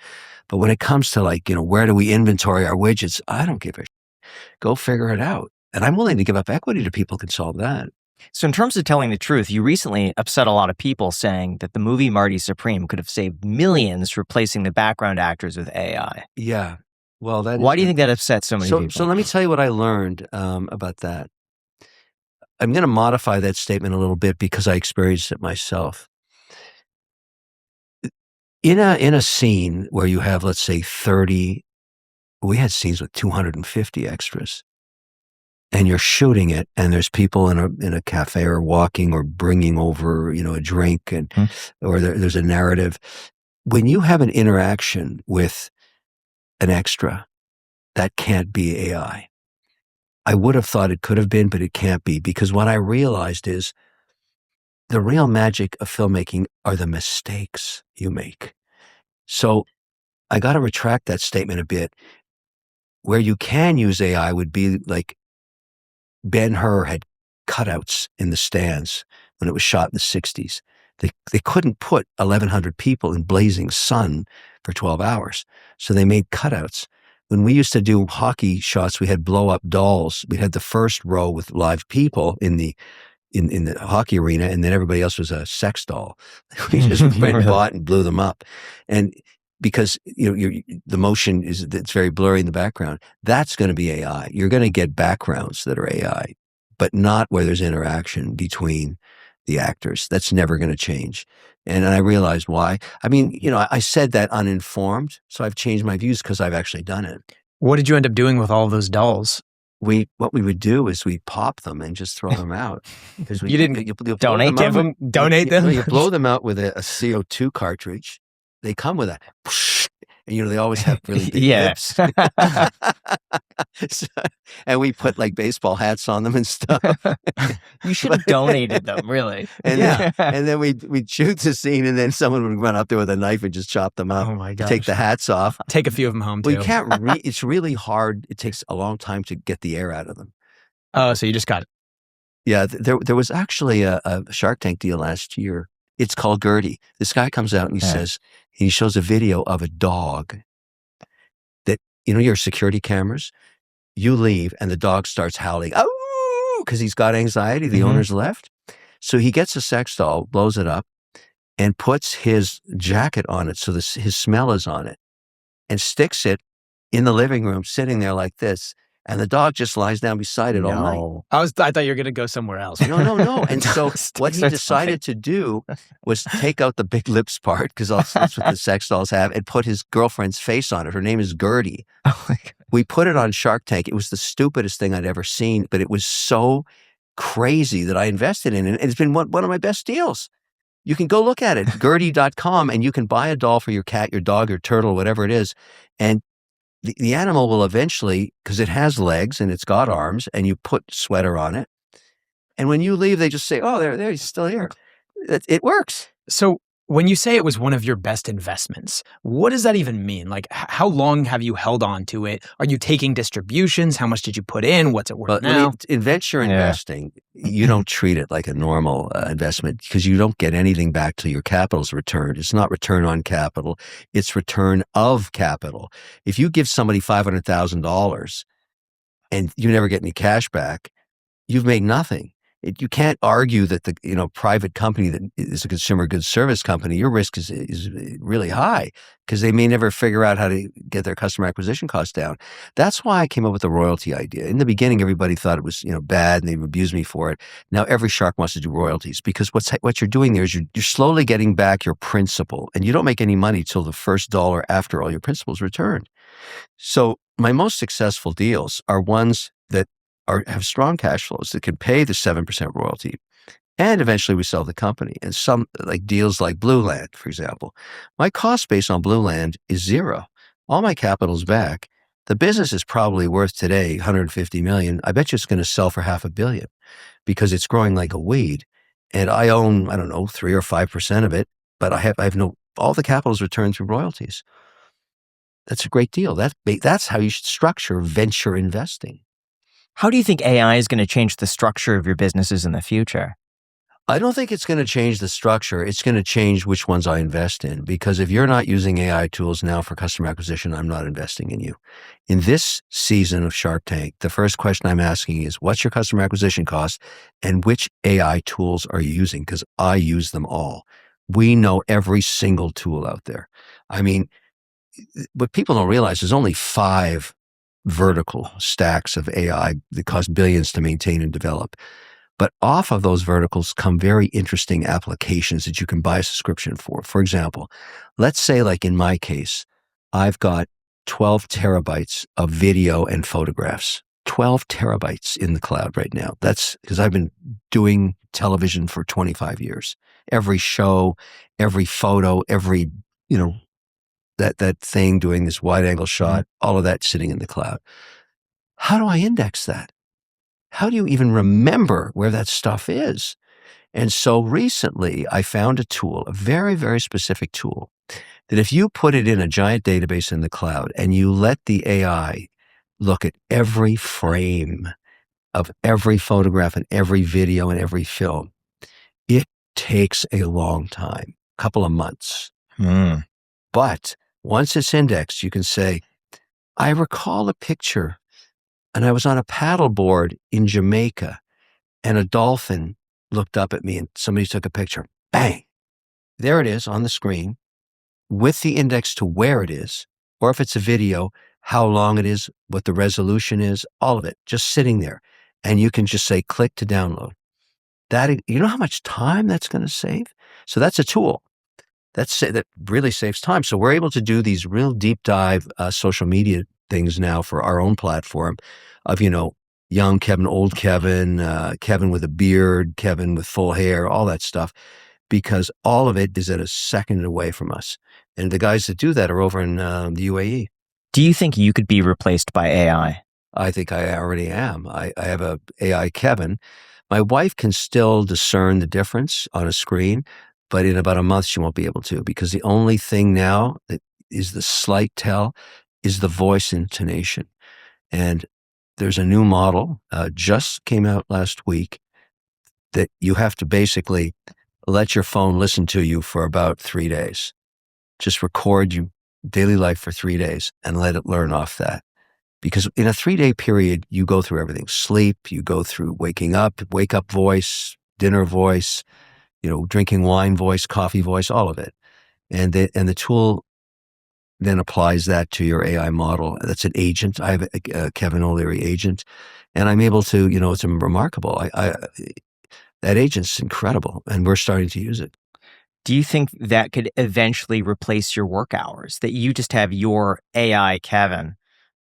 But when it comes to where do we inventory our widgets? I don't give a shit. Go figure it out. And I'm willing to give up equity to people who can solve that. So in terms of telling the truth, you recently upset a lot of people saying that the movie Marty Supreme could have saved millions replacing the background actors with AI. Yeah. Well, why do you think that upset so many people? So let me tell you what I learned about that. I'm going to modify that statement a little bit because I experienced it myself. In a scene where you have, let's say, 30, we had scenes with 250 extras, and you're shooting it, and there's people in a cafe or walking or bringing over, a drink, or there's a narrative. When you have an interaction with an extra, that can't be AI. I would have thought it could have been, but it can't be, because what I realized is the real magic of filmmaking are the mistakes you make. So I got to retract that statement a bit. Where you can use AI would be like Ben-Hur had cutouts in the stands when it was shot in the 60s. They couldn't put 1,100 people in blazing sun for 12 hours. So they made cutouts. When we used to do hockey shots, we had blow-up dolls. We had the first row with live people in the hockey arena, and then everybody else was a sex doll. We just went and bought and blew them up. And because the motion it's very blurry in the background, that's going to be AI. You're going to get backgrounds that are AI, but not where there's interaction between the actors. That's never going to change. And I realized why. I mean, I said that uninformed, so I've changed my views because I've actually done it. What did you end up doing with all of those dolls? What we would do is we pop them and just throw them out. You didn't donate them? Donate them? You blow them out with a CO2 cartridge. They come with And, they always have really big Yeah. lips. So- and we put like baseball hats on them and stuff. You should have donated them, really. And then we'd shoot the scene, and then someone would run up there with a knife and just chop them up. Oh my gosh. Take the hats off. Take a few of them home, Well, too. you can't it's really hard. It takes a long time to get the air out of them. Oh, so you just got it. Yeah, there was actually a Shark Tank deal last year. It's called 𝗪𝗧𝗧𝗪𝗧. This guy comes out and he shows a video of a dog that, your security cameras, you leave and the dog starts howling, oh, because he's got anxiety. The owner's left. So he gets a sex doll, blows it up, and puts his jacket on it so his smell is on it, and sticks it in the living room, sitting there like this. And the dog just lies down beside it all night. I thought you were going to go somewhere else. No. And so what he decided to do was take out the big lips part, because that's what the sex dolls have, and put his girlfriend's face on it. Her name is 𝗪𝗧𝗪𝗧𝗪𝗧. Oh my God. We put it on Shark Tank. It was the stupidest thing I'd ever seen, but it was so crazy that I invested in it. And it's been one of my best deals. You can go look at it, 𝗪𝗧𝗪𝗧𝗏.com, and you can buy a doll for your cat, your dog, your turtle, whatever it is. And the animal will eventually, because it has legs and it's got arms, and you put sweater on it. And when you leave, they just say, oh, there, he's still here. It works. So when you say it was one of your best investments, what does that even mean? Like, how long have you held on to it? Are you taking distributions? How much did you put in? What's it worth now? In venture investing, you don't treat it like a normal investment, because you don't get anything back till your capital's returned. It's not return on capital. It's return of capital. If you give somebody $500,000 and you never get any cash back, you've made nothing. You can't argue that the private company that is a consumer goods service company, your risk is really high, because they may never figure out how to get their customer acquisition costs down. That's why I came up with the royalty idea. In the beginning, everybody thought it was bad, and they abused me for it. Now every shark wants to do royalties, because what you're doing there is you're slowly getting back your principal, and you don't make any money till the first dollar after all your principal's returned. So my most successful deals are ones that have strong cash flows that can pay the 7% royalty, and eventually we sell the company. And some like deals like Blue Land, for example, my cost base on Blue Land is zero. All my capital's back. The business is probably worth today $150 million. I bet you it's going to sell for $500 million, because it's growing like a weed. And I own, I don't know, 3 or 5% of it, but I have all the capital's returned through royalties. That's a great deal. That's how you should structure venture investing. How do you think AI is going to change the structure of your businesses in the future? I don't think it's going to change the structure. It's going to change which ones I invest in, because if you're not using AI tools now for customer acquisition, I'm not investing in you. In this season of Shark Tank, the first question I'm asking is, what's your customer acquisition cost, and which AI tools are you using? Because I use them all. We know every single tool out there. I mean, what people don't realize is only 5 vertical stacks of AI that cost billions to maintain and develop. But off of those verticals come very interesting applications that you can buy a subscription for. For example, let's say, like in my case, I've got 12 terabytes of video and photographs, 12 terabytes in the cloud right now. That's because I've been doing television for 25 years. Every show, every photo, every, that thing doing this wide angle shot, all of that sitting in the cloud. How do I index that? How do you even remember where that stuff is? And so recently I found a tool, a very, very specific tool, that if you put it in a giant database in the cloud and you let the AI look at every frame of every photograph and every video and every film, it takes a long time, a couple of months. But once it's indexed, you can say, I recall a picture, and I was on a paddleboard in Jamaica, and a dolphin looked up at me, and somebody took a picture. Bang! There it is on the screen with the index to where it is, or if it's a video, how long it is, what the resolution is, all of it, just sitting there. And you can just say, click to download. You know how much time that's going to save? So that's a tool. That really saves time. So we're able to do these real deep dive social media things now for our own platform of, young Kevin, old Kevin, Kevin with a beard, Kevin with full hair, all that stuff. because all of it is at a second away from us. And the guys that do that are over in the UAE. Do you think you could be replaced by AI? I think I already am. I have a AI Kevin. My wife can still discern the difference on a screen, but in about a month she won't be able to, because the only thing now that is the slight tell is the voice intonation. And there's a new model, just came out last week, that you have to basically let your phone listen to you for about 3 days. Just record your daily life for 3 days and let it learn off that. Because in a 3-day period, you go through everything. Sleep, you go through waking up, wake up voice, dinner voice, drinking wine voice, coffee voice, all of it. And the tool then applies that to your AI model. That's an agent. I have a Kevin O'Leary agent, and I'm able to, it's remarkable. That agent's incredible, and we're starting to use it. Do you think that could eventually replace your work hours? That you just have your AI Kevin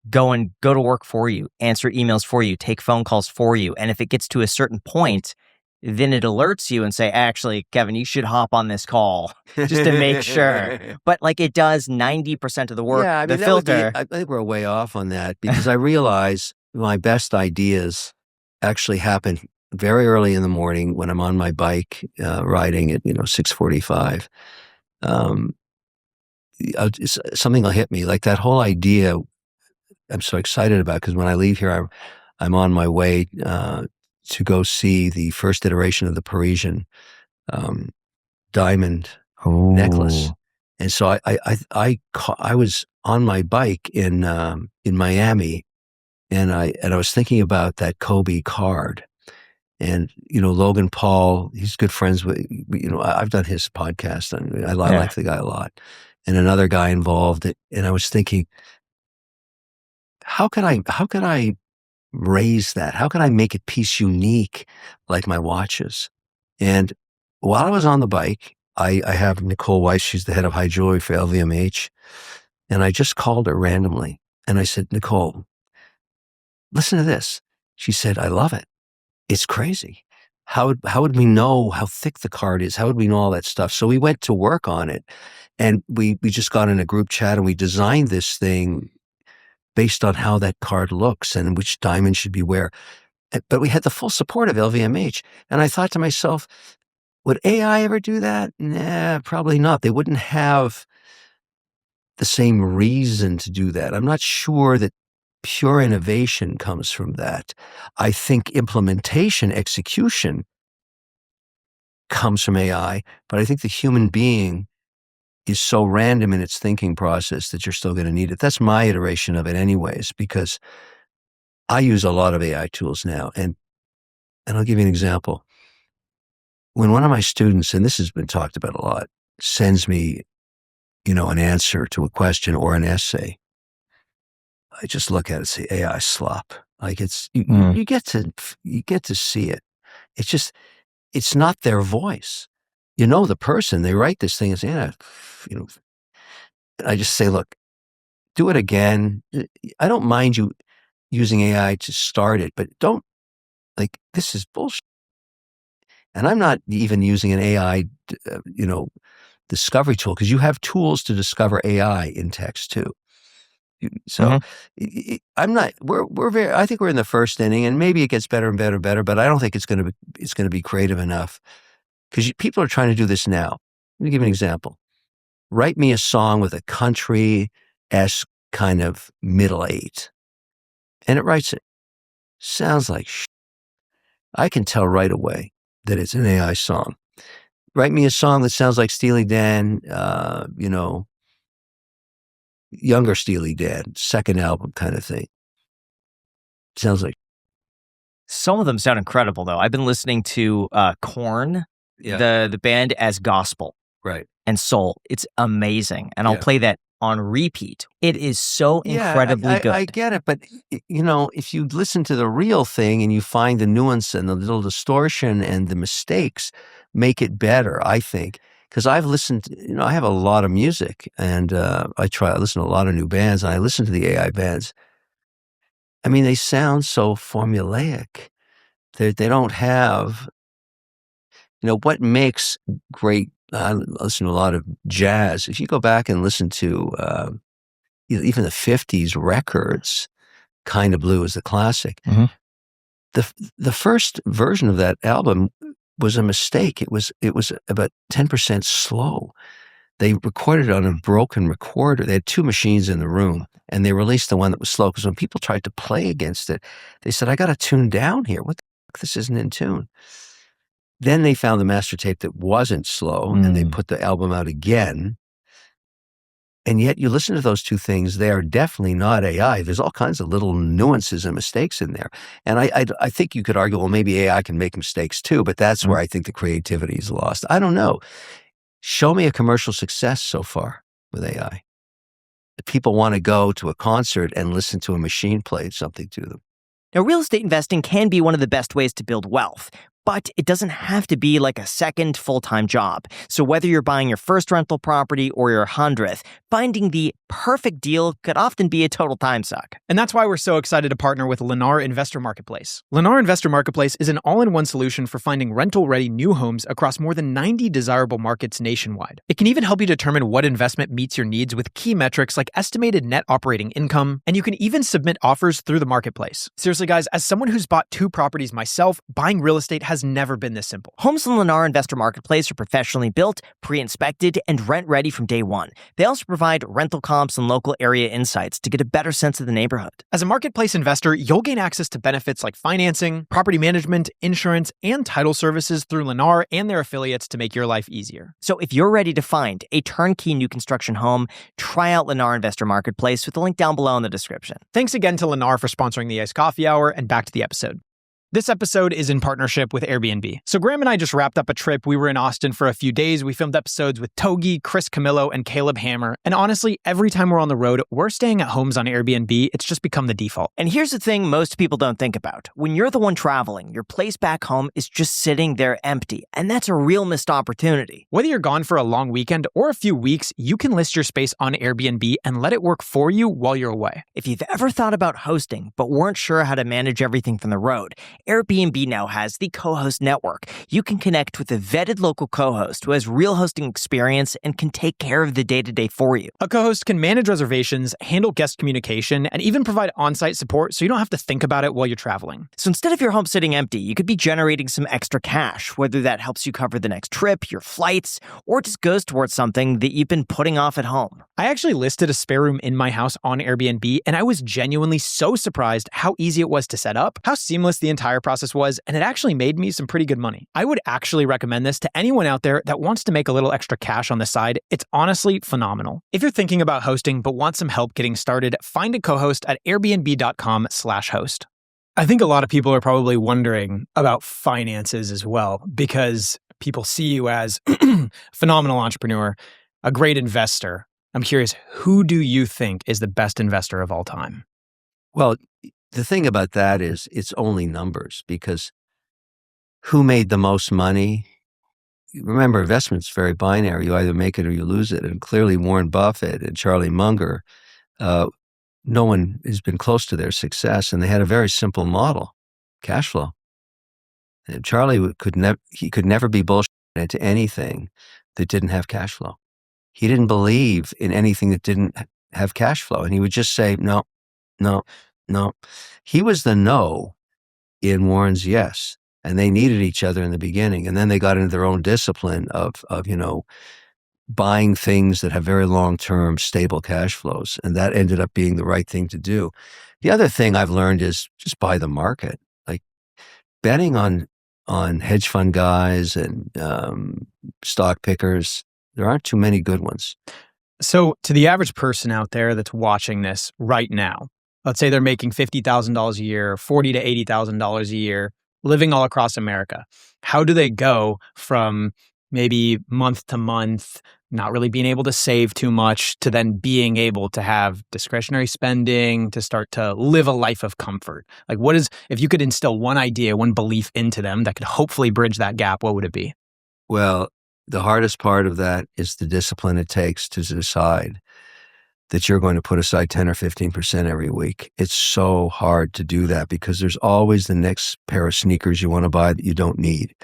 go to work for you, answer emails for you, take phone calls for you. And if it gets to a certain point, then it alerts you and say, actually, Kevin, you should hop on this call just to make sure. But it does 90% of the work, Yeah, the filter. I think we're way off on that, because I realize my best ideas actually happen very early in the morning when I'm on my bike riding at 6:45. Something will hit me, like that whole idea I'm so excited about, because when I leave here, I'm on my way to go see the first iteration of the Parisian diamond necklace. And so I was on my bike in Miami, and I was thinking about that Kobe card. And, Logan Paul, he's good friends with, I've done his podcast, and I like the guy a lot. And another guy involved, and I was thinking, how can I raise that? How can I make it piece unique like my watches? And while I was on the bike, I have 𝗪𝗓𝗧𝗪, she's the head of high jewelry for LVMH. And I just called her randomly. And I said, Nicole, listen to this. She said, I love it. It's crazy. How would we know how thick the card is? How would we know all that stuff? So we went to work on it, and we just got in a group chat, and we designed this thing based on how that card looks and which diamond should be where. But we had the full support of LVMH. And I thought to myself, would AI ever do that? Nah, probably not. They wouldn't have the same reason to do that. I'm not sure that pure innovation comes from that. I think implementation, execution comes from AI, but I think the human being is so random in its thinking process that you're still going to need it. That's my iteration of it anyways, because I use a lot of AI tools now. And I'll give you an example. When one of my students, and this has been talked about a lot, sends me, an answer to a question or an essay, I just look at it and say, AI slop. Like you get to see it. It's not their voice. The person, they write this thing and say, I just say, look, do it again. I don't mind you using AI to start it, but don't, this is bullshit. And I'm not even using an AI, discovery tool, because you have tools to discover AI in text too. So I'm not, I think we're in the first inning, and maybe it gets better and better and better, but I don't think it's going to be creative enough, because people are trying to do this now. Let me give you an example. Write me a song with a country-esque kind of middle eight. And it writes it. Sounds like shit. I can tell right away that it's an AI song. Write me a song that sounds like Steely Dan, younger Steely Dan, second album kind of thing. Sounds like. Some of them sound incredible, though. I've been listening to Korn, the band, as gospel. Right. And soul. It's amazing. And I'll play that on repeat. It is so incredibly good. I get it. But, if you listen to the real thing and you find the nuance and the little distortion and the mistakes, make it better, I think. Because I've listened, I have a lot of music, and I listen to a lot of new bands, and I listen to the AI bands. I mean, they sound so formulaic. They don't have, what makes great, I listen to a lot of jazz. If you go back and listen to even the 50s records, Kind of Blue is the classic. Mm-hmm. The first version of that album was a mistake. It was about 10% slow. They recorded it on a broken recorder. They had two machines in the room, and they released the one that was slow because when people tried to play against it, they said, I got to tune down here. What the fuck? This isn't in tune. Then they found the master tape that wasn't slow, and they put the album out again. And yet you listen to those two things, they are definitely not AI. There's all kinds of little nuances and mistakes in there. And I think you could argue, well, maybe AI can make mistakes too, but that's where I think the creativity is lost. I don't know. Show me a commercial success so far with AI. People want to go to a concert and listen to a machine play something to them. Now, real estate investing can be one of the best ways to build wealth, but it doesn't have to be like a second full-time job. So whether you're buying your first rental property or your 100th, finding the perfect deal could often be a total time suck. And that's why we're so excited to partner with Lennar Investor Marketplace. Lennar Investor Marketplace is an all-in-one solution for finding rental-ready new homes across more than 90 desirable markets nationwide. It can even help you determine what investment meets your needs with key metrics like estimated net operating income, and you can even submit offers through the marketplace. Seriously, guys, as someone who's bought 2 properties myself, buying real estate has never been this simple. Homes in Lennar Investor Marketplace are professionally built, pre-inspected, and rent-ready from day one. They also provide rental comps and local area insights to get a better sense of the neighborhood. As a marketplace investor, you'll gain access to benefits like financing, property management, insurance, and title services through Lennar and their affiliates to make your life easier. So if you're ready to find a turnkey new construction home, try out Lennar Investor Marketplace with the link down below in the description. Thanks again to Lennar for sponsoring the Iced Coffee Hour, and back to the episode. This episode is in partnership with Airbnb. So Graham and I just wrapped up a trip. We were in Austin for a few days. We filmed episodes with Togi, Chris Camillo, and Caleb Hammer. And honestly, every time we're on the road, we're staying at homes on Airbnb. It's just become the default. And here's the thing most people don't think about. When you're the one traveling, your place back home is just sitting there empty. And that's a real missed opportunity. Whether you're gone for a long weekend or a few weeks, you can list your space on Airbnb and let it work for you while you're away. If you've ever thought about hosting but weren't sure how to manage everything from the road, Airbnb now has the co-host network. You can connect with a vetted local co-host who has real hosting experience and can take care of the day-to-day for you. A co-host can manage reservations, handle guest communication, and even provide on-site support so you don't have to think about it while you're traveling. So instead of your home sitting empty, you could be generating some extra cash, whether that helps you cover the next trip, your flights, or just goes towards something that you've been putting off at home. I actually listed a spare room in my house on Airbnb, and I was genuinely so surprised how easy it was to set up, how seamless the entire process was, and it actually made me some pretty good money. I would actually recommend this to anyone out there that wants to make a little extra cash on the side. It's honestly phenomenal. If you're thinking about hosting but want some help getting started, find a co-host at airbnb.com/host. I think a lot of people are probably wondering about finances as well, because people see you as a phenomenal entrepreneur, a great investor. I'm curious, who do you think is the best investor of all time? Well, the thing about that is it's only numbers, because who made the most money? Remember, investment's very binary. You either make it or you lose it. And clearly Warren Buffett and Charlie Munger, no one has been close to their success. And they had a very simple model, cash flow. And Charlie could never be bullshit into anything that didn't have cash flow. He didn't believe in anything that didn't have cash flow. And he would just say, no, no, no. He was the no in Warren's yes. And they needed each other in the beginning. And then they got into their own discipline of buying things that have very long-term stable cash flows. And that ended up being the right thing to do. The other thing I've learned is just buy the market. Like betting on hedge fund guys and stock pickers, there aren't too many good ones. So to the average person out there that's watching this right now, let's say they're making $50,000 a year, $40,000 to $80,000 a year, living all across America. How do they go from maybe month to month, not really being able to save too much, to then being able to have discretionary spending, to start to live a life of comfort? Like, if you could instill one idea, one belief into them that could hopefully bridge that gap, what would it be? Well, the hardest part of that is the discipline it takes to decide that you're going to put aside 10 or 15% every week. It's so hard to do that because there's always the next pair of sneakers you want to buy that you don't need.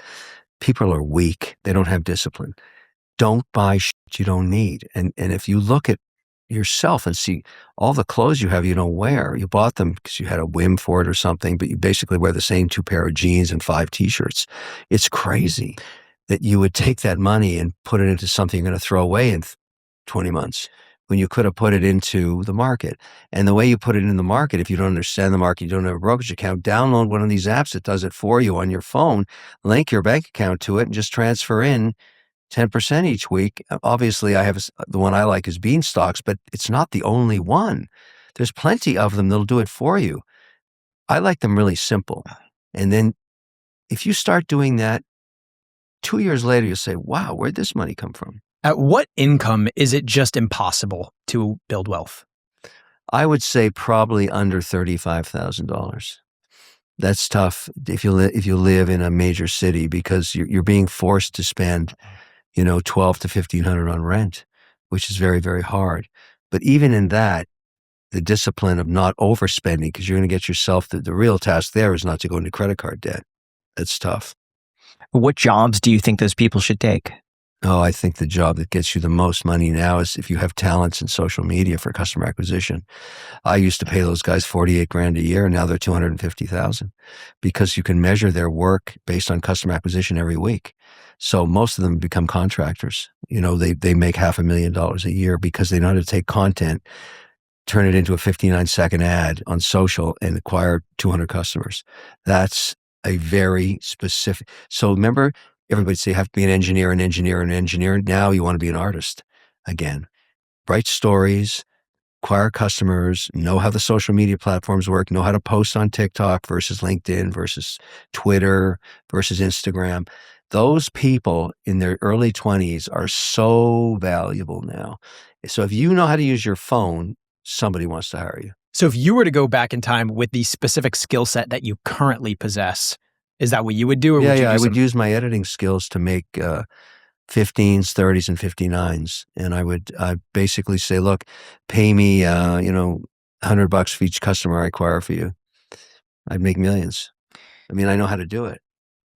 People are weak. They don't have discipline. Don't buy shit you don't need. And if you look at yourself and see all the clothes you have you don't wear, you bought them because you had a whim for it or something, but you basically wear the same 2 pair of jeans and 5 t-shirts. It's crazy that you would take that money and put it into something you're going to throw away in 20 months when you could have put it into the market. And the way you put it in the market, if you don't understand the market, you don't have a brokerage account, download one of these apps that does it for you on your phone, link your bank account to it, and just transfer in 10% each week. Obviously, I have the one I like is Beanstalks, but it's not the only one. There's plenty of them that'll do it for you. I like them really simple. And then if you start doing that, 2 years later, you'll say, wow, where'd this money come from? At what income is it just impossible to build wealth? I would say probably under $35,000. That's tough if you live in a major city because you're being forced to spend, $1,200 to $1,500 on rent, which is very, very hard. But even in that, the discipline of not overspending, because you're going to get yourself, the real task there is not to go into credit card debt. That's tough. What jobs do you think those people should take? Oh, I think the job that gets you the most money now is if you have talents in social media for customer acquisition. I used to pay those guys $48,000 a year, and now they're $250,000 because you can measure their work based on customer acquisition every week. So most of them become contractors. They make $500,000 a year because they know how to take content, turn it into a 59-second ad on social, and acquire 200 customers. That's a very specific. So remember, everybody say you have to be an engineer, an engineer, an engineer. Now you want to be an artist again. Write stories, acquire customers, know how the social media platforms work, know how to post on TikTok versus LinkedIn versus Twitter versus Instagram. Those people in their early 20s are so valuable now. So if you know how to use your phone, somebody wants to hire you. So if you were to go back in time with the specific skill set that you currently possess, is that what you would do? Or I would use my editing skills to make 15s, 30s, and 59s. And I'd basically say, look, pay me, $100 for each customer I acquire for you. I'd make millions. I mean, I know how to do it.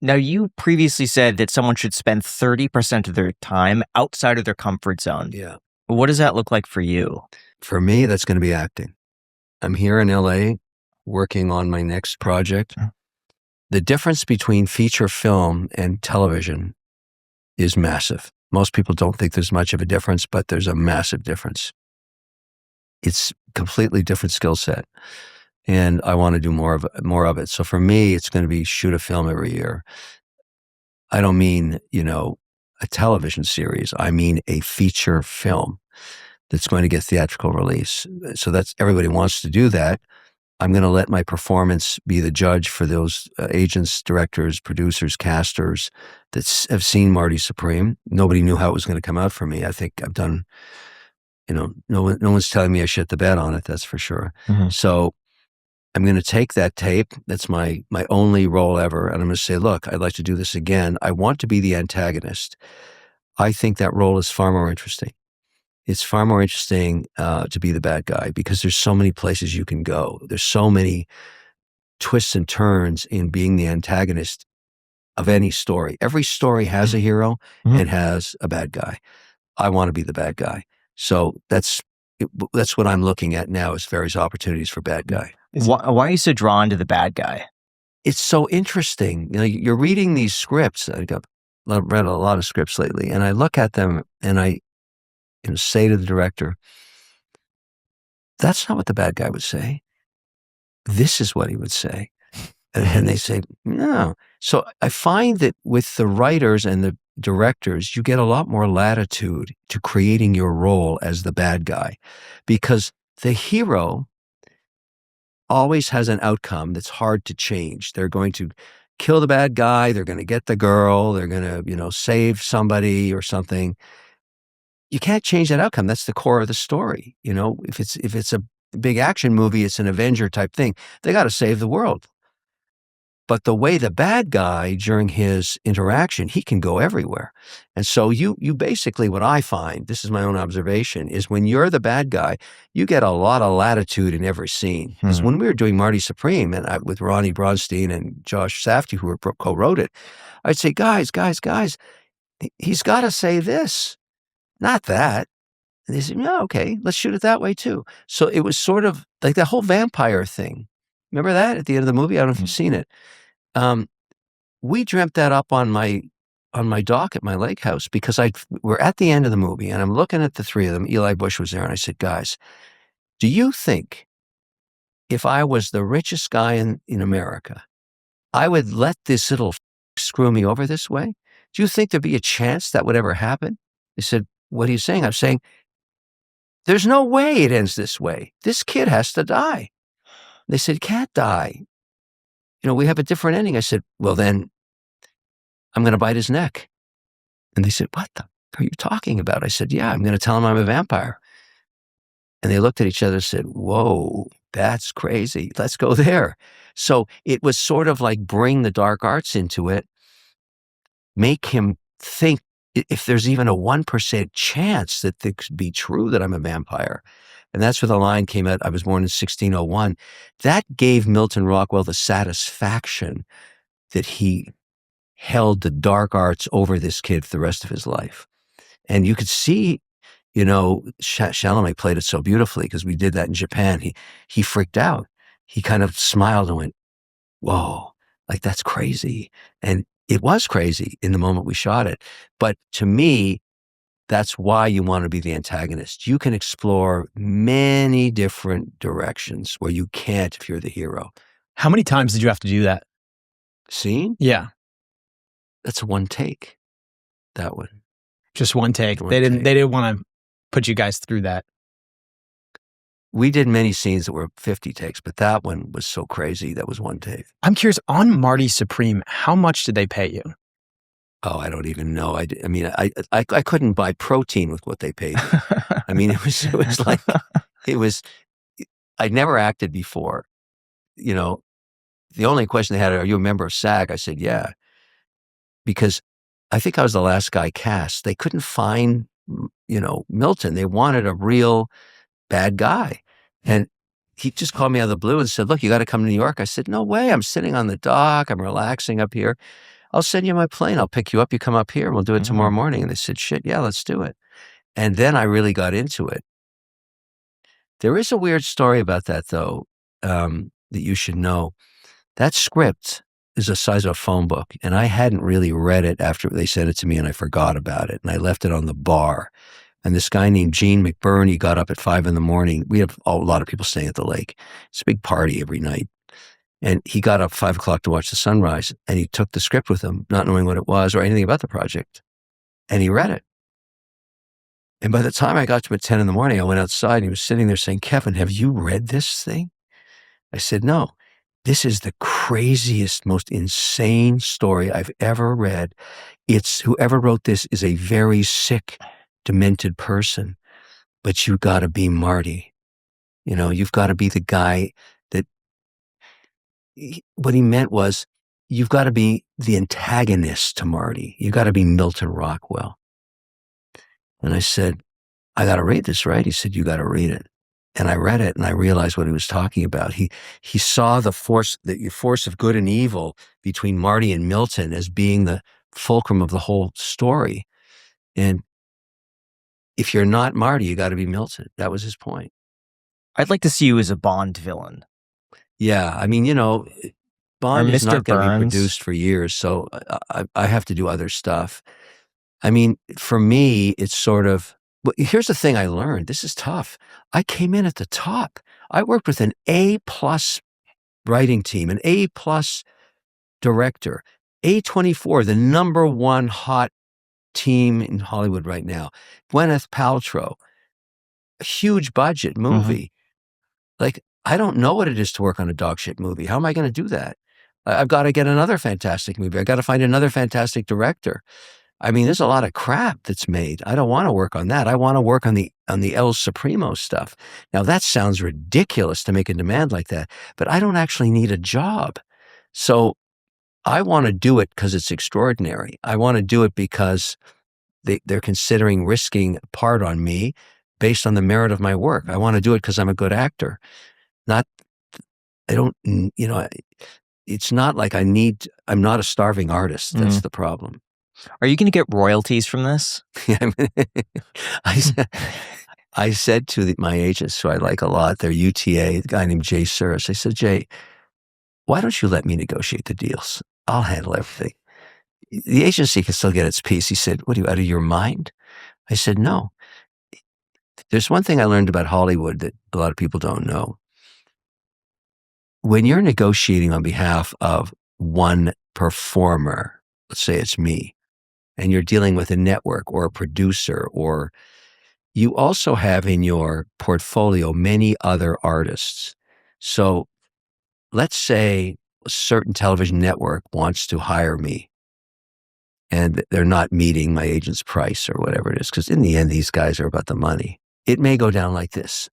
Now, you previously said that someone should spend 30% of their time outside of their comfort zone. Yeah. What does that look like for you? For me, that's going to be acting. I'm here in LA working on my next project. The difference between feature film and television is massive. Most people don't think there's much of a difference, but there's a massive difference. It's completely different skill set. And I want to do more of it. So for me, it's going to be shoot a film every year. I don't mean, a television series. I mean a feature film that's going to get theatrical release. So everybody wants to do that. I'm going to let my performance be the judge for those agents, directors, producers, casters that have seen Marty Supreme. Nobody knew how it was going to come out for me. I think I've done, no one's telling me I shit the bed on it, that's for sure. Mm-hmm. So I'm going to take that tape. That's my only role ever. And I'm going to say, look, I'd like to do this again. I want to be the antagonist. I think that role is far more interesting. It's far more interesting to be the bad guy because there's so many places you can go. There's so many twists and turns in being the antagonist of any story. Every story has a hero and has a bad guy. I want to be the bad guy. So that's what I'm looking at now is various opportunities for bad guy. Why are you so drawn to the bad guy? It's so interesting. You're reading these scripts. I've read a lot of scripts lately, and I look at them and I say to the director, that's not what the bad guy would say. This is what he would say. And they say, no. So I find that with the writers and the directors, you get a lot more latitude to creating your role as the bad guy because the hero always has an outcome that's hard to change. They're going to kill the bad guy. They're going to get the girl. They're going to, save somebody or something. You can't change that outcome. That's the core of the story. If it's a big action movie, it's an Avenger type thing. They got to save the world. But the way the bad guy, during his interaction, he can go everywhere. And so you basically, what I find, this is my own observation, is when you're the bad guy, you get a lot of latitude in every scene. Because when we were doing Marty Supreme, and with Ronnie Bronstein and Josh Safdie, who co-wrote it, I'd say, guys, he's got to say this, not that. And they said, yeah, okay, let's shoot it that way too. So it was sort of like that whole vampire thing. Remember that at the end of the movie? I don't know if you've seen it. We dreamt that up on my dock at my lake house, because we're at the end of the movie and I'm looking at the three of them. Eli Bush was there, and I said, guys, do you think if I was the richest guy in America, I would let this little screw me over this way? Do you think there'd be a chance that would ever happen? They said, what are you saying? I'm saying, there's no way it ends this way. This kid has to die. They said, he can't die. We have a different ending. I said, well, then I'm going to bite his neck. And they said, what the are you talking about? I said, yeah, I'm going to tell him I'm a vampire. And they looked at each other and said, whoa, that's crazy. Let's go there. So it was sort of like bring the dark arts into it, make him think if there's even a 1% chance that it could be true that I'm a vampire. And that's where the line came out, I was born in 1601. That gave Milton Rockwell the satisfaction that he held the dark arts over this kid for the rest of his life. And you could see, Chalamet played it so beautifully, because we did that in Japan. He freaked out. He kind of smiled and went, whoa, like that's crazy. And it was crazy in the moment we shot it. But to me, that's why you want to be the antagonist. You can explore many different directions where you can't if you're the hero. How many times did you have to do that scene? Yeah. That's one take. That one. Just one take. They didn't want to put you guys through that. We did many scenes that were 50 takes, but that one was so crazy. That was one take. I'm curious, on Marty Supreme, how much did they pay you? Oh, I don't even know. I couldn't buy protein with what they paid me. I mean, it was like, I'd never acted before. The only question they had, are you a member of SAG? I said, yeah. Because I think I was the last guy cast. They couldn't find, Milton. They wanted a real bad guy. And he just called me out of the blue and said, look, you got to come to New York. I said, no way. I'm sitting on the dock. I'm relaxing up here. I'll send you my plane. I'll pick you up. You come up here and we'll do it tomorrow morning. And they said, shit, yeah, let's do it. And then I really got into it. There is a weird story about that, though, that you should know. That script is the size of a phone book. And I hadn't really read it after they sent it to me, and I forgot about it. And I left it on the bar. And this guy named Gene McBurney got up at 5 a.m. We have a lot of people staying at the lake. It's a big party every night. And he got up 5 o'clock to watch the sunrise, and he took the script with him, not knowing what it was or anything about the project. And he read it. And by the time I got to him at 10 in the morning, I went outside and he was sitting there saying, Kevin, have you read this thing? I said, no, this is the craziest, most insane story I've ever read. Whoever wrote this is a very sick, demented person, but you got to be Marty. You've got to be the guy that, what he meant was, you've got to be the antagonist to Marty. You got to be Milton Rockwell. And I said, I got to read this, right? He said, you got to read it. And I read it and I realized what he was talking about. He saw the force of good and evil between Marty and Milton as being the fulcrum of the whole story. And if you're not Marty, you got to be Milton. That was his point. I'd like to see you as a Bond villain. Yeah. I mean, Bond is not going to be produced for years, so I have to do other stuff. I mean, for me, it's sort of, well, here's the thing I learned. This is tough. I came in at the top. I worked with an A+ writing team, an A+ director, A24, the number one hot team in Hollywood right now. Gwyneth Paltrow, a huge budget movie. Like, I don't know what it is to work on a dog shit movie. How am I going to do that? I've got to get another fantastic movie. I got to find another fantastic director. I mean, there's a lot of crap that's made. I don't want to work on that. I want to work on the El Supremo stuff. Now, that sounds ridiculous to make a demand like that, but I don't actually need a job. So I want to do it because it's extraordinary. I want to do it because they're considering risking a part on me based on the merit of my work. I want to do it because I'm a good actor. It's not like I'm not a starving artist. That's the problem. Are you going to get royalties from this? I said to my agents, who I like a lot, their UTA, a guy named 𝗖𝗧𝗧, I said, Jay, why don't you let me negotiate the deals? I'll handle everything. The agency can still get its piece. He said, what are you, out of your mind? I said, no. There's one thing I learned about Hollywood that a lot of people don't know. When you're negotiating on behalf of one performer, let's say it's me, and you're dealing with a network or a producer, or you also have in your portfolio many other artists. So let's say a certain television network wants to hire me and they're not meeting my agent's price or whatever it is, because in the end, these guys are about the money. It may go down like this.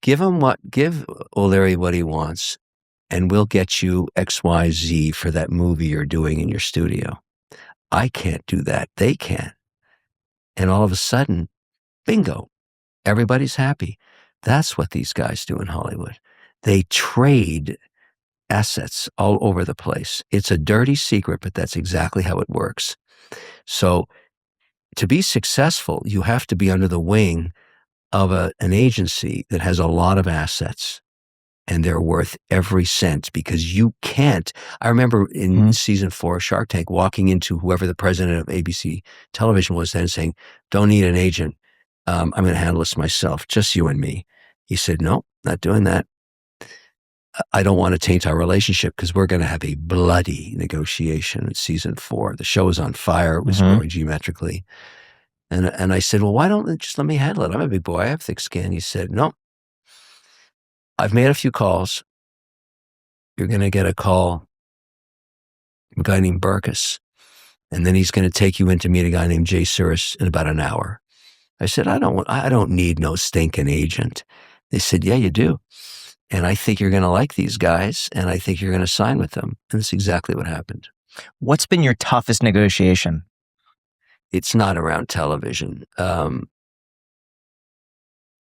Give 𝗪𝗧𝗛𝗧 what he wants, and we'll get you XYZ for that movie you're doing in your studio. I can't do that. They can. And all of a sudden, bingo, everybody's happy. That's what these guys do in Hollywood. They trade assets all over the place. It's a dirty secret, but that's exactly how it works. So to be successful, you have to be under the wing of an agency that has a lot of assets, and they're worth every cent, because you can't. I remember in season 4 of Shark Tank walking into whoever the president of ABC television was then saying, don't need an agent. I'm going to handle this myself, just you and me. He said, no, not doing that. I don't want to taint our relationship because we're going to have a bloody negotiation in season 4. The show was on fire. It was growing geometrically. And I said, well, why don't you just let me handle it? I'm a big boy. I have thick skin. He said, no, I've made a few calls. You're going to get a call from a guy named 𝗪𝗧𝗛𝗧, and then he's going to take you in to meet a guy named 𝗖𝗧𝗧 in about an hour. I said, I don't need no stinking agent. They said, yeah, you do. And I think you're going to like these guys, and I think you're going to sign with them. And that's exactly what happened. What's been your toughest negotiation? It's not around television.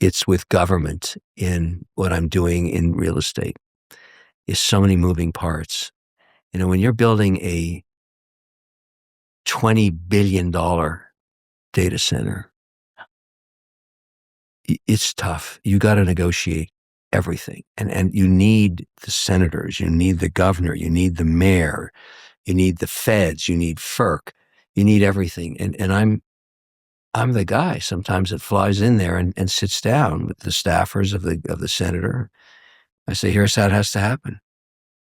It's with government in what I'm doing in real estate. There's so many moving parts. You know, when you're building a $20 billion data center, it's tough. You got to negotiate everything. And you need the senators, you need the governor, you need the mayor, you need the feds, you need FERC, you need everything. And I'm the guy sometimes that flies in there and sits down with the staffers of the senator. I say, here's how it has to happen.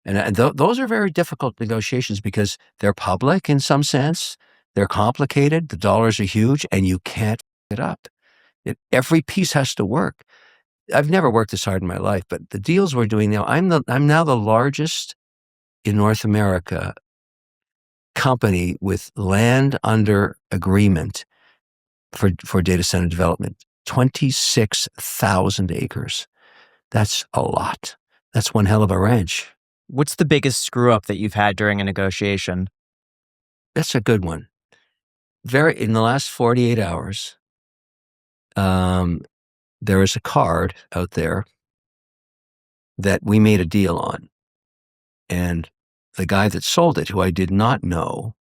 And those are very difficult negotiations because they're public in some sense. They're complicated. The dollars are huge, and you can't f it up. Every piece has to work. I've never worked this hard in my life, but the deals we're doing now, I'm now the largest in North America company with land under agreement for data center development. 26,000 acres. That's a lot. That's one hell of a ranch. What's the biggest screw up that you've had during a negotiation? That's a good one. In the last 48 hours, there is a card out there that we made a deal on. And the guy that sold it, who I did not know,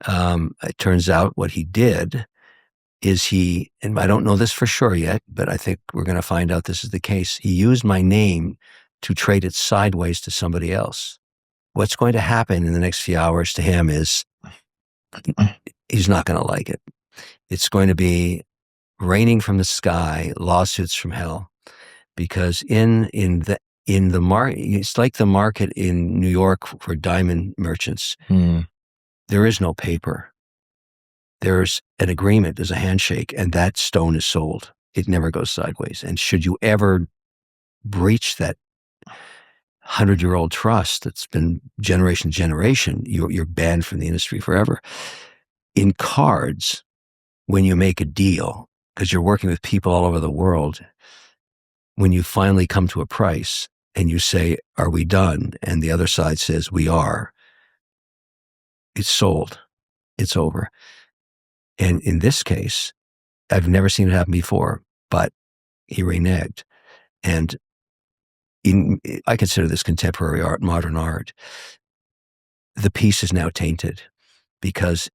it turns out what he did is and I don't know this for sure yet, but I think we're going to find out this is the case. He used my name to trade it sideways to somebody else. What's going to happen in the next few hours to him is he's not going to like it. It's going to be raining from the sky, lawsuits from hell, because in the market, it's like the market in New York for diamond merchants. There is no paper. There's an agreement, there's a handshake, and that stone is sold. It never goes sideways. And should you ever breach that 100-year-old trust that's been generation to generation, you're banned from the industry forever. In cards, when you make a deal, because you're working with people all over the world, when you finally come to a price and you say, are we done? And the other side says, we are. it's sold. It's over. And in this case, I've never seen it happen before, but he reneged. And I consider this contemporary art, modern art. The piece is now tainted because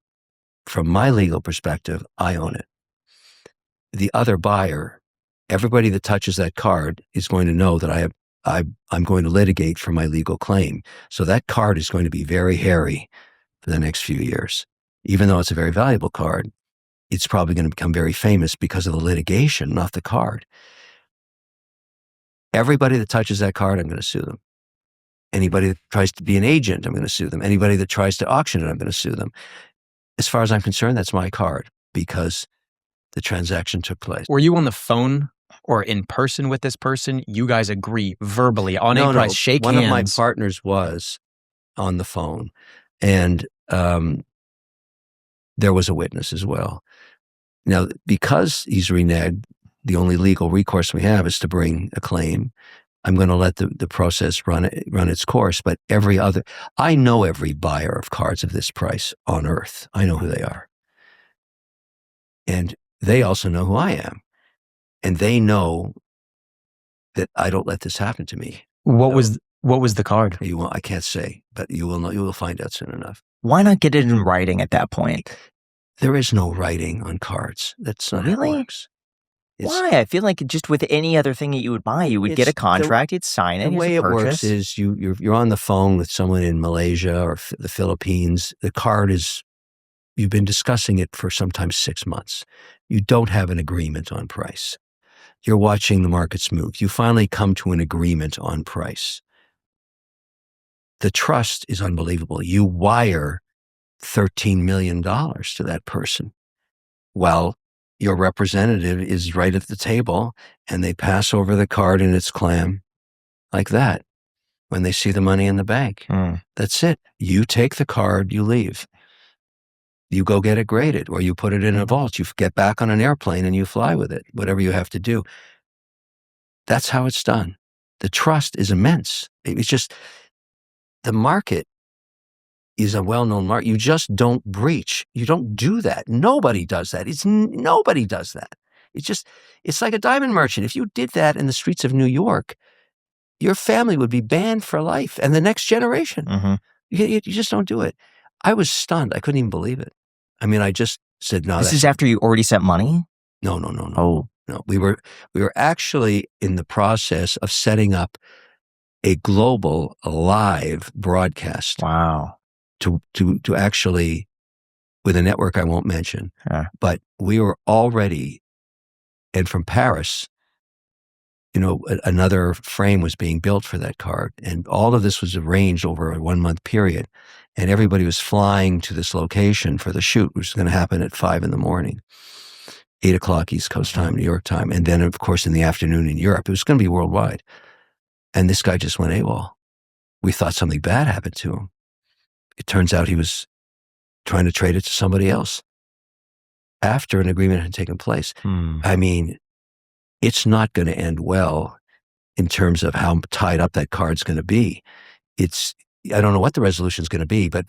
from my legal perspective, I own it. The other buyer, everybody that touches that card is going to know that I'm going to litigate for my legal claim. So that card is going to be very hairy for the next few years. Even though it's a very valuable card, it's probably going to become very famous because of the litigation, not the card. Everybody that touches that card, I'm going to sue them. Anybody that tries to be an agent, I'm going to sue them. Anybody that tries to auction it, I'm going to sue them. As far as I'm concerned, that's my card because the transaction took place. Were you on the phone or in person with this person? You guys agree verbally on a price, shake hands? One of my partners was on the phone, and there was a witness as well. Now, because he's reneged, the only legal recourse we have is to bring a claim. I'm going to let the process run its course, but I know every buyer of cards of this price on earth. I know who they are. And they also know who I am. And they know that I don't let this happen to me. What was the card? I can't say, but you will know. You will find out soon enough. Why not get it in writing at that point? There is no writing on cards. That's not how it works. Why? I feel like just with any other thing that you would buy, you would get a contract, you'd sign it. The way it works is you're on the phone with someone in Malaysia or the Philippines. The card you've been discussing it for sometimes 6 months. You don't have an agreement on price. You're watching the markets move. You finally come to an agreement on price. The trust is unbelievable. You wire $13 million to that person. Well, your representative is right at the table and they pass over the card in its clam like that when they see the money in the bank. That's it. You take the card, you leave. You go get it graded or you put it in a vault. You get back on an airplane and you fly with it, whatever you have to do. That's how it's done. The trust is immense. It's just the market is a well-known market. You just don't breach. You don't do that. Nobody does that. Nobody does that. It's like a diamond merchant. If you did that in the streets of New York, your family would be banned for life and the next generation. You just don't do it. I was stunned. I couldn't even believe it. I mean, I just said, no. This is after you already sent money? No. No, we were actually in the process of setting up a global live broadcast. Wow. To actually, with a network I won't mention, but we were already, and from Paris, another frame was being built for that card. And all of this was arranged over a 1-month period. And everybody was flying to this location for the shoot, which was going to happen at 5 a.m, 8 o'clock East Coast time, New York time. And then, of course, in the afternoon in Europe. It was going to be worldwide. And this guy just went AWOL. We thought something bad happened to him. It turns out he was trying to trade it to somebody else after an agreement had taken place. I mean, it's not going to end well in terms of how tied up that card's going to be. I don't know what the resolution is going to be, but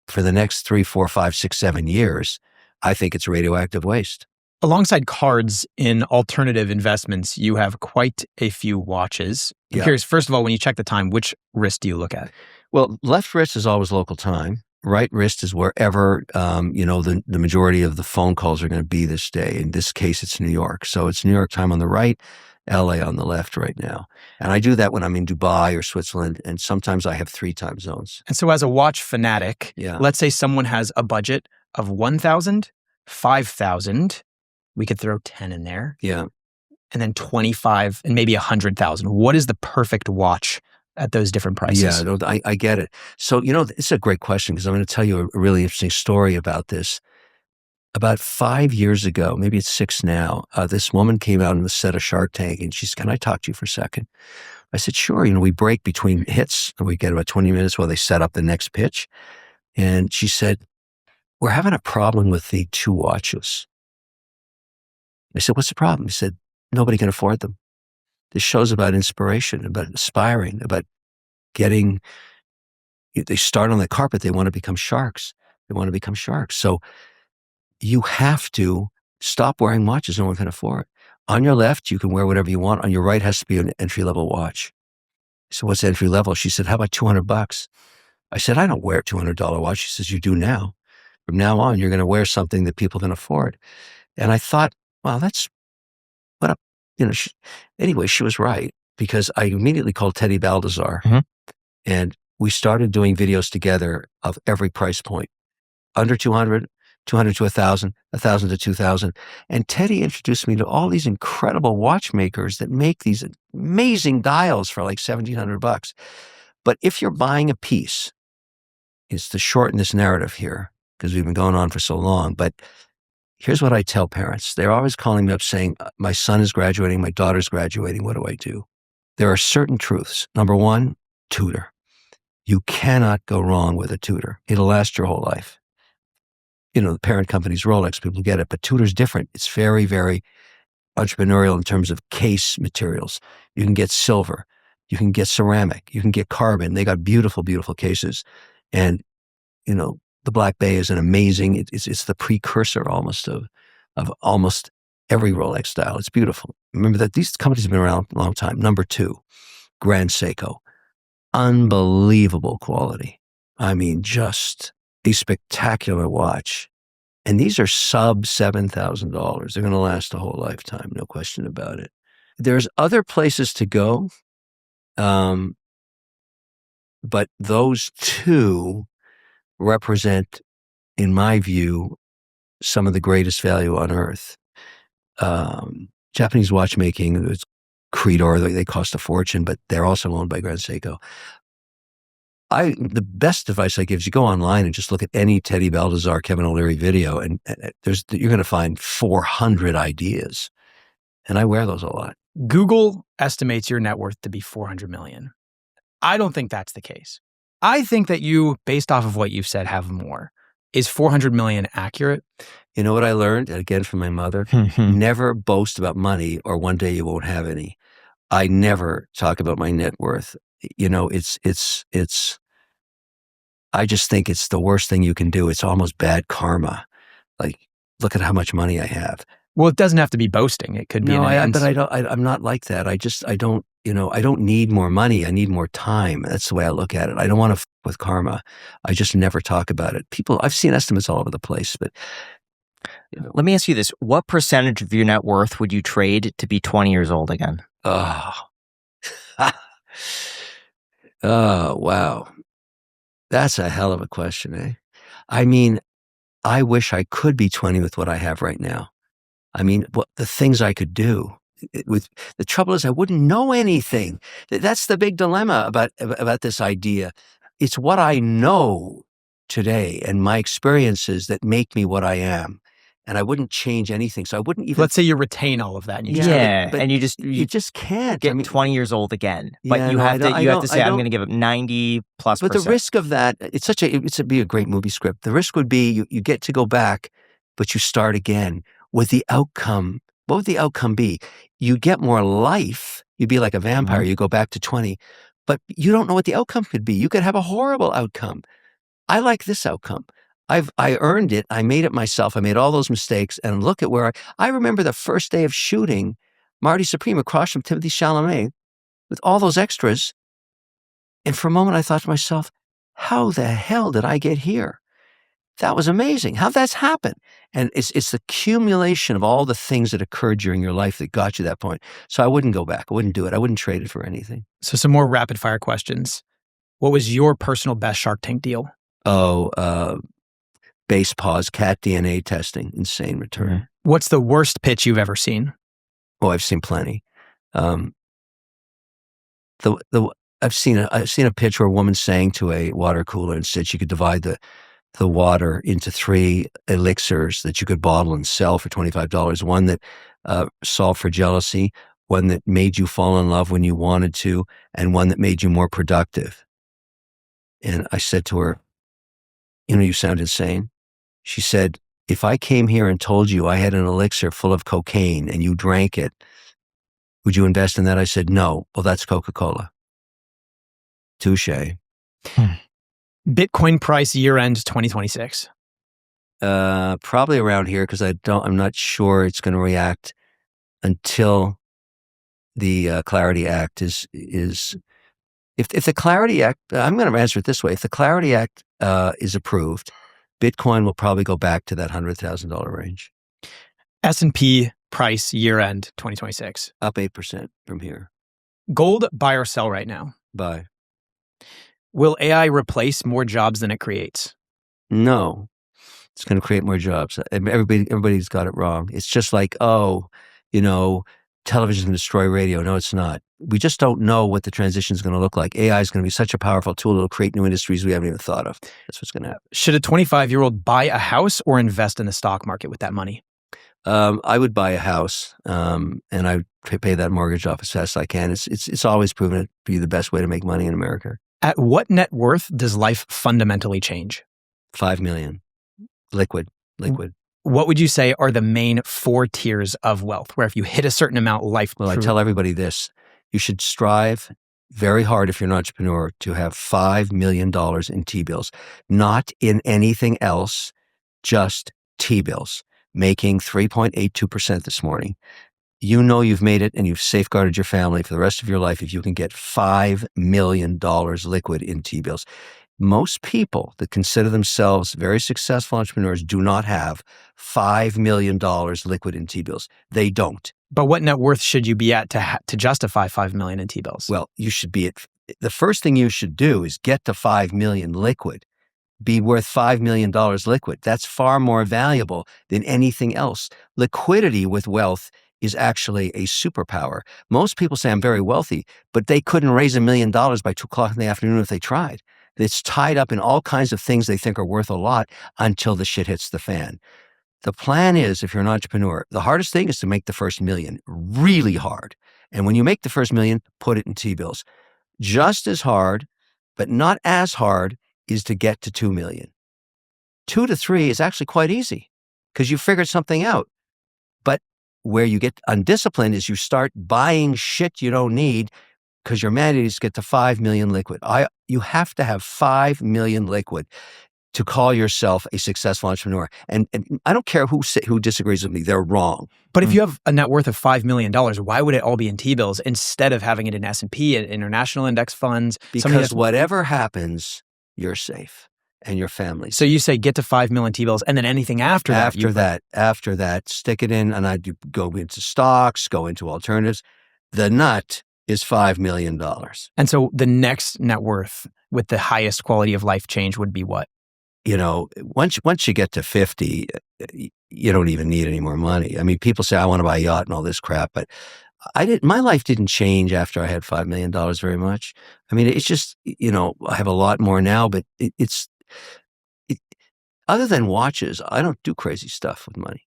for the next 3, 4, 5, 6, 7 years, I think it's radioactive waste. Alongside cards in alternative investments, you have quite a few watches. I'm curious, first of all, when you check the time, which wrist do you look at? Well, left wrist is always local time. Right wrist is wherever, the majority of the phone calls are going to be this day. In this case, it's New York. So it's New York time on the right, LA on the left right now. And I do that when I'm in Dubai or Switzerland. And sometimes I have 3 time zones. And so as a watch fanatic, let's say someone has a budget of 1,000, 5,000. We could throw 10 in there. Yeah. And then 25 and maybe 100,000. What is the perfect watch at those different prices? Yeah, I get it. So, it's a great question because I'm going to tell you a really interesting story about this. About 5 years ago, maybe it's 6 now, this woman came out on the set of Shark Tank and she said, "Can I talk to you for a second?" I said, "Sure." We break between hits and we get about 20 minutes while they set up the next pitch. And she said, "We're having a problem with the 2 watches." I said, "What's the problem?" He said, "Nobody can afford them. This show's about inspiration, about aspiring, about they start on the carpet, they want to become sharks. They want to become sharks. So you have to stop wearing watches no one can afford. On your left, you can wear whatever you want. On your right has to be an entry-level watch. So what's entry level? She said, how about $200? I said, I don't wear a $200 watch. She says, you do now. From now on, you're going to wear something that people can afford. And I thought, well, that's what a, anyway, she was right, because I immediately called 𝗪𝗪𝗧𝗪 and we started doing videos together of every price point, under 200, 200 to 1,000, 1,000 to 2,000. And Teddy introduced me to all these incredible watchmakers that make these amazing dials for like $1,700. But if you're buying a piece, it's to shorten this narrative here because we've been going on for so long. But here's what I tell parents. They're always calling me up saying, my son is graduating, my daughter's graduating. What do I do? There are certain truths. Number one, tutor. You cannot go wrong with a tutor. It'll last your whole life. The parent company's Rolex, people get it, but tutor's different. It's very, very entrepreneurial in terms of case materials. You can get silver, you can get ceramic, you can get carbon. They got beautiful, beautiful cases. And, the Black Bay is an amazing, it's the precursor almost of almost every Rolex style. It's beautiful. Remember that these companies have been around a long time. Number two, Grand Seiko. Unbelievable quality. I mean, just a spectacular watch. And these are sub $7,000. They're going to last a whole lifetime, no question about it. There's other places to go, but those two represent, in my view, some of the greatest value on earth. Japanese watchmaking, it's Creedor, they cost a fortune, but they're also owned by Grand Seiko. The best advice I give is you go online and just look at any 𝗪𝗪𝗧𝗪, Kevin O'Leary video, and you're going to find 400 ideas. And I wear those a lot. Google estimates your net worth to be 400 million. I don't think that's the case. I think that you, based off of what you've said, have more. Is 400 million accurate? You know what I learned, again, from my mother? Never boast about money or one day you won't have any. I never talk about my net worth. I just think it's the worst thing you can do. It's almost bad karma. Like, look at how much money I have. Well, it doesn't have to be boasting. It could be. I'm not like that. I don't need more money. I need more time. That's the way I look at it. I don't want to with karma. I just never talk about it. I've seen estimates all over the place, but. Let me ask you this. What percentage of your net worth would you trade to be 20 years old again? Oh. Oh, wow. That's a hell of a question, eh? I mean, I wish I could be 20 with what I have right now. I mean, the things I could do. The trouble is I wouldn't know anything. That's the big dilemma about this idea. It's what I know today and my experiences that make me what I am. And I wouldn't change anything. So I wouldn't even. Let's say you retain all of that. And and you just can't get 20 years old again. But you have to say, I'm going to give up 90+%. But the risk of that, it'd be a great movie script. The risk would be you get to go back, but you start again with the outcome. What would the outcome be? You get more life. You'd be like a vampire. You go back to 20, but you don't know what the outcome could be. You could have a horrible outcome. I like this outcome. I earned it. I made it myself. I made all those mistakes, and look at where I remember the first day of shooting Marty Supreme across from 𝗪𝗪𝗧𝗪 Chalamet with all those extras. And for a moment I thought to myself, how the hell did I get here? That was amazing. How'd that happen? And it's the accumulation of all the things that occurred during your life that got you to that point. So I wouldn't go back. I wouldn't do it. I wouldn't trade it for anything. So some more rapid fire questions. What was your personal best Shark Tank deal? Base pause, cat DNA testing, insane return. What's the worst pitch you've ever seen? Oh, I've seen plenty. I've seen a pitch where a woman sang to a water cooler and said she could divide the water into 3 elixirs that you could bottle and sell for $25. One that solved for jealousy, one that made you fall in love when you wanted to, and one that made you more productive. And I said to her, you sound insane. She said, if I came here and told you I had an elixir full of cocaine and you drank it, would you invest in that? I said, no. Well, that's Coca-Cola. Touche. Bitcoin price year end 2026. Probably around here because I'm not sure it's going to react until the Clarity Act is if the Clarity Act, I'm going to answer it this way. If the Clarity Act is approved, Bitcoin will probably go back to that $100,000 range. S&P price year end 2026. Up 8% from here. Gold, buy or sell right now? Buy. Will AI replace more jobs than it creates? No. It's going to create more jobs. Everybody's got it wrong. It's just like, television's going to destroy radio. No, it's not. We just don't know what the transition is going to look like. AI is going to be such a powerful tool. It'll create new industries we haven't even thought of. That's what's going to happen. Should a 25-year-old buy a house or invest in the stock market with that money? I would buy a house, and I would pay that mortgage off as fast as I can. It's always proven to be the best way to make money in America. At what net worth does life fundamentally change? 5 million. Liquid. What would you say are the main 4 tiers of wealth, where if you hit a certain amount, life... Well, I tell everybody this. You should strive very hard if you're an entrepreneur to have $5 million in T-bills. Not in anything else, just T-bills. Making 3.82% this morning. You know you've made it and you've safeguarded your family for the rest of your life if you can get $5 million liquid in T-bills. Most people that consider themselves very successful entrepreneurs do not have $5 million liquid in T-bills. They don't. But what net worth should you be at to justify $5 million in T-bills? Well, you should be at, the first thing you should do is get to $5 million liquid. Be worth $5 million liquid. That's far more valuable than anything else. Liquidity with wealth is actually a superpower. Most people say I'm very wealthy, but they couldn't raise $1 million by 2:00 in the afternoon if they tried. It's tied up in all kinds of things they think are worth a lot until the shit hits the fan. The plan is, if you're an entrepreneur, the hardest thing is to make the first million, really hard. And when you make the first million, put it in T-bills. Just as hard, but not as hard, is to get to 2 million. 2 to 3 is actually quite easy because you figured something out. But where you get undisciplined is you start buying shit you don't need because your mandate is to get to 5 million liquid. You have to have 5 million liquid to call yourself a successful entrepreneur. And I don't care who disagrees with me, they're wrong. But if you have a net worth of $5 million, why would it all be in T-bills instead of having it in S&P, international index funds? Because whatever happens, you're safe and your family. So you say get to 5 million T-bills and then anything after that? After that, stick it in and I'd go into stocks, go into alternatives. The nut is $5 million. And so the next net worth with the highest quality of life change would be what? Once you get to 50, you don't even need any more money. I mean, people say, I want to buy a yacht and all this crap, but my life didn't change after I had $5 million very much. I mean, it's just, I have a lot more now, but other than watches, I don't do crazy stuff with money.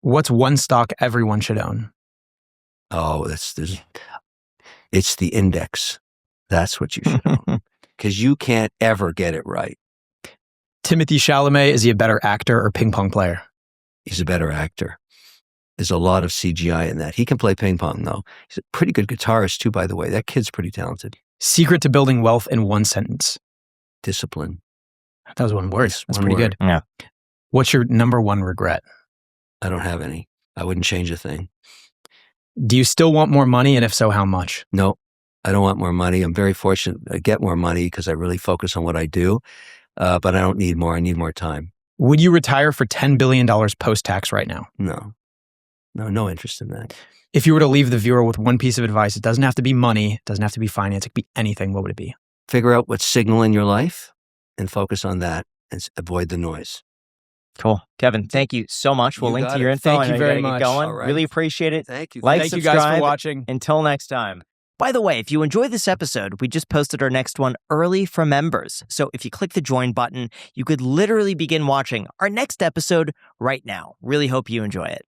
What's one stock everyone should own? Oh, it's the index. That's what you should own. Because you can't ever get it right. Timothée Chalamet, is he a better actor or ping pong player? He's a better actor. There's a lot of CGI in that. He can play ping pong, though. He's a pretty good guitarist, too, by the way. That kid's pretty talented. Secret to building wealth in one sentence. Discipline. That was one word. That's pretty good. Yeah. What's your number one regret? I don't have any. I wouldn't change a thing. Do you still want more money? And if so, how much? No, I don't want more money. I'm very fortunate I get more money because I really focus on what I do. But I don't need more. I need more time. Would you retire for $10 billion post-tax right now? No interest in that. If you were to leave the viewer with one piece of advice, it doesn't have to be money, it doesn't have to be finance, it could be anything, what would it be? Figure out what's signal in your life and focus on that and avoid the noise. Cool. Kevin, thank you so much. We'll link to your info. Thank you very much. All right. Really appreciate it. Thank you. Like, Thank subscribe. you guys for watching. Until next time. By the way, if you enjoyed this episode, we just posted our next one early for members. So if you click the join button, you could literally begin watching our next episode right now. Really hope you enjoy it.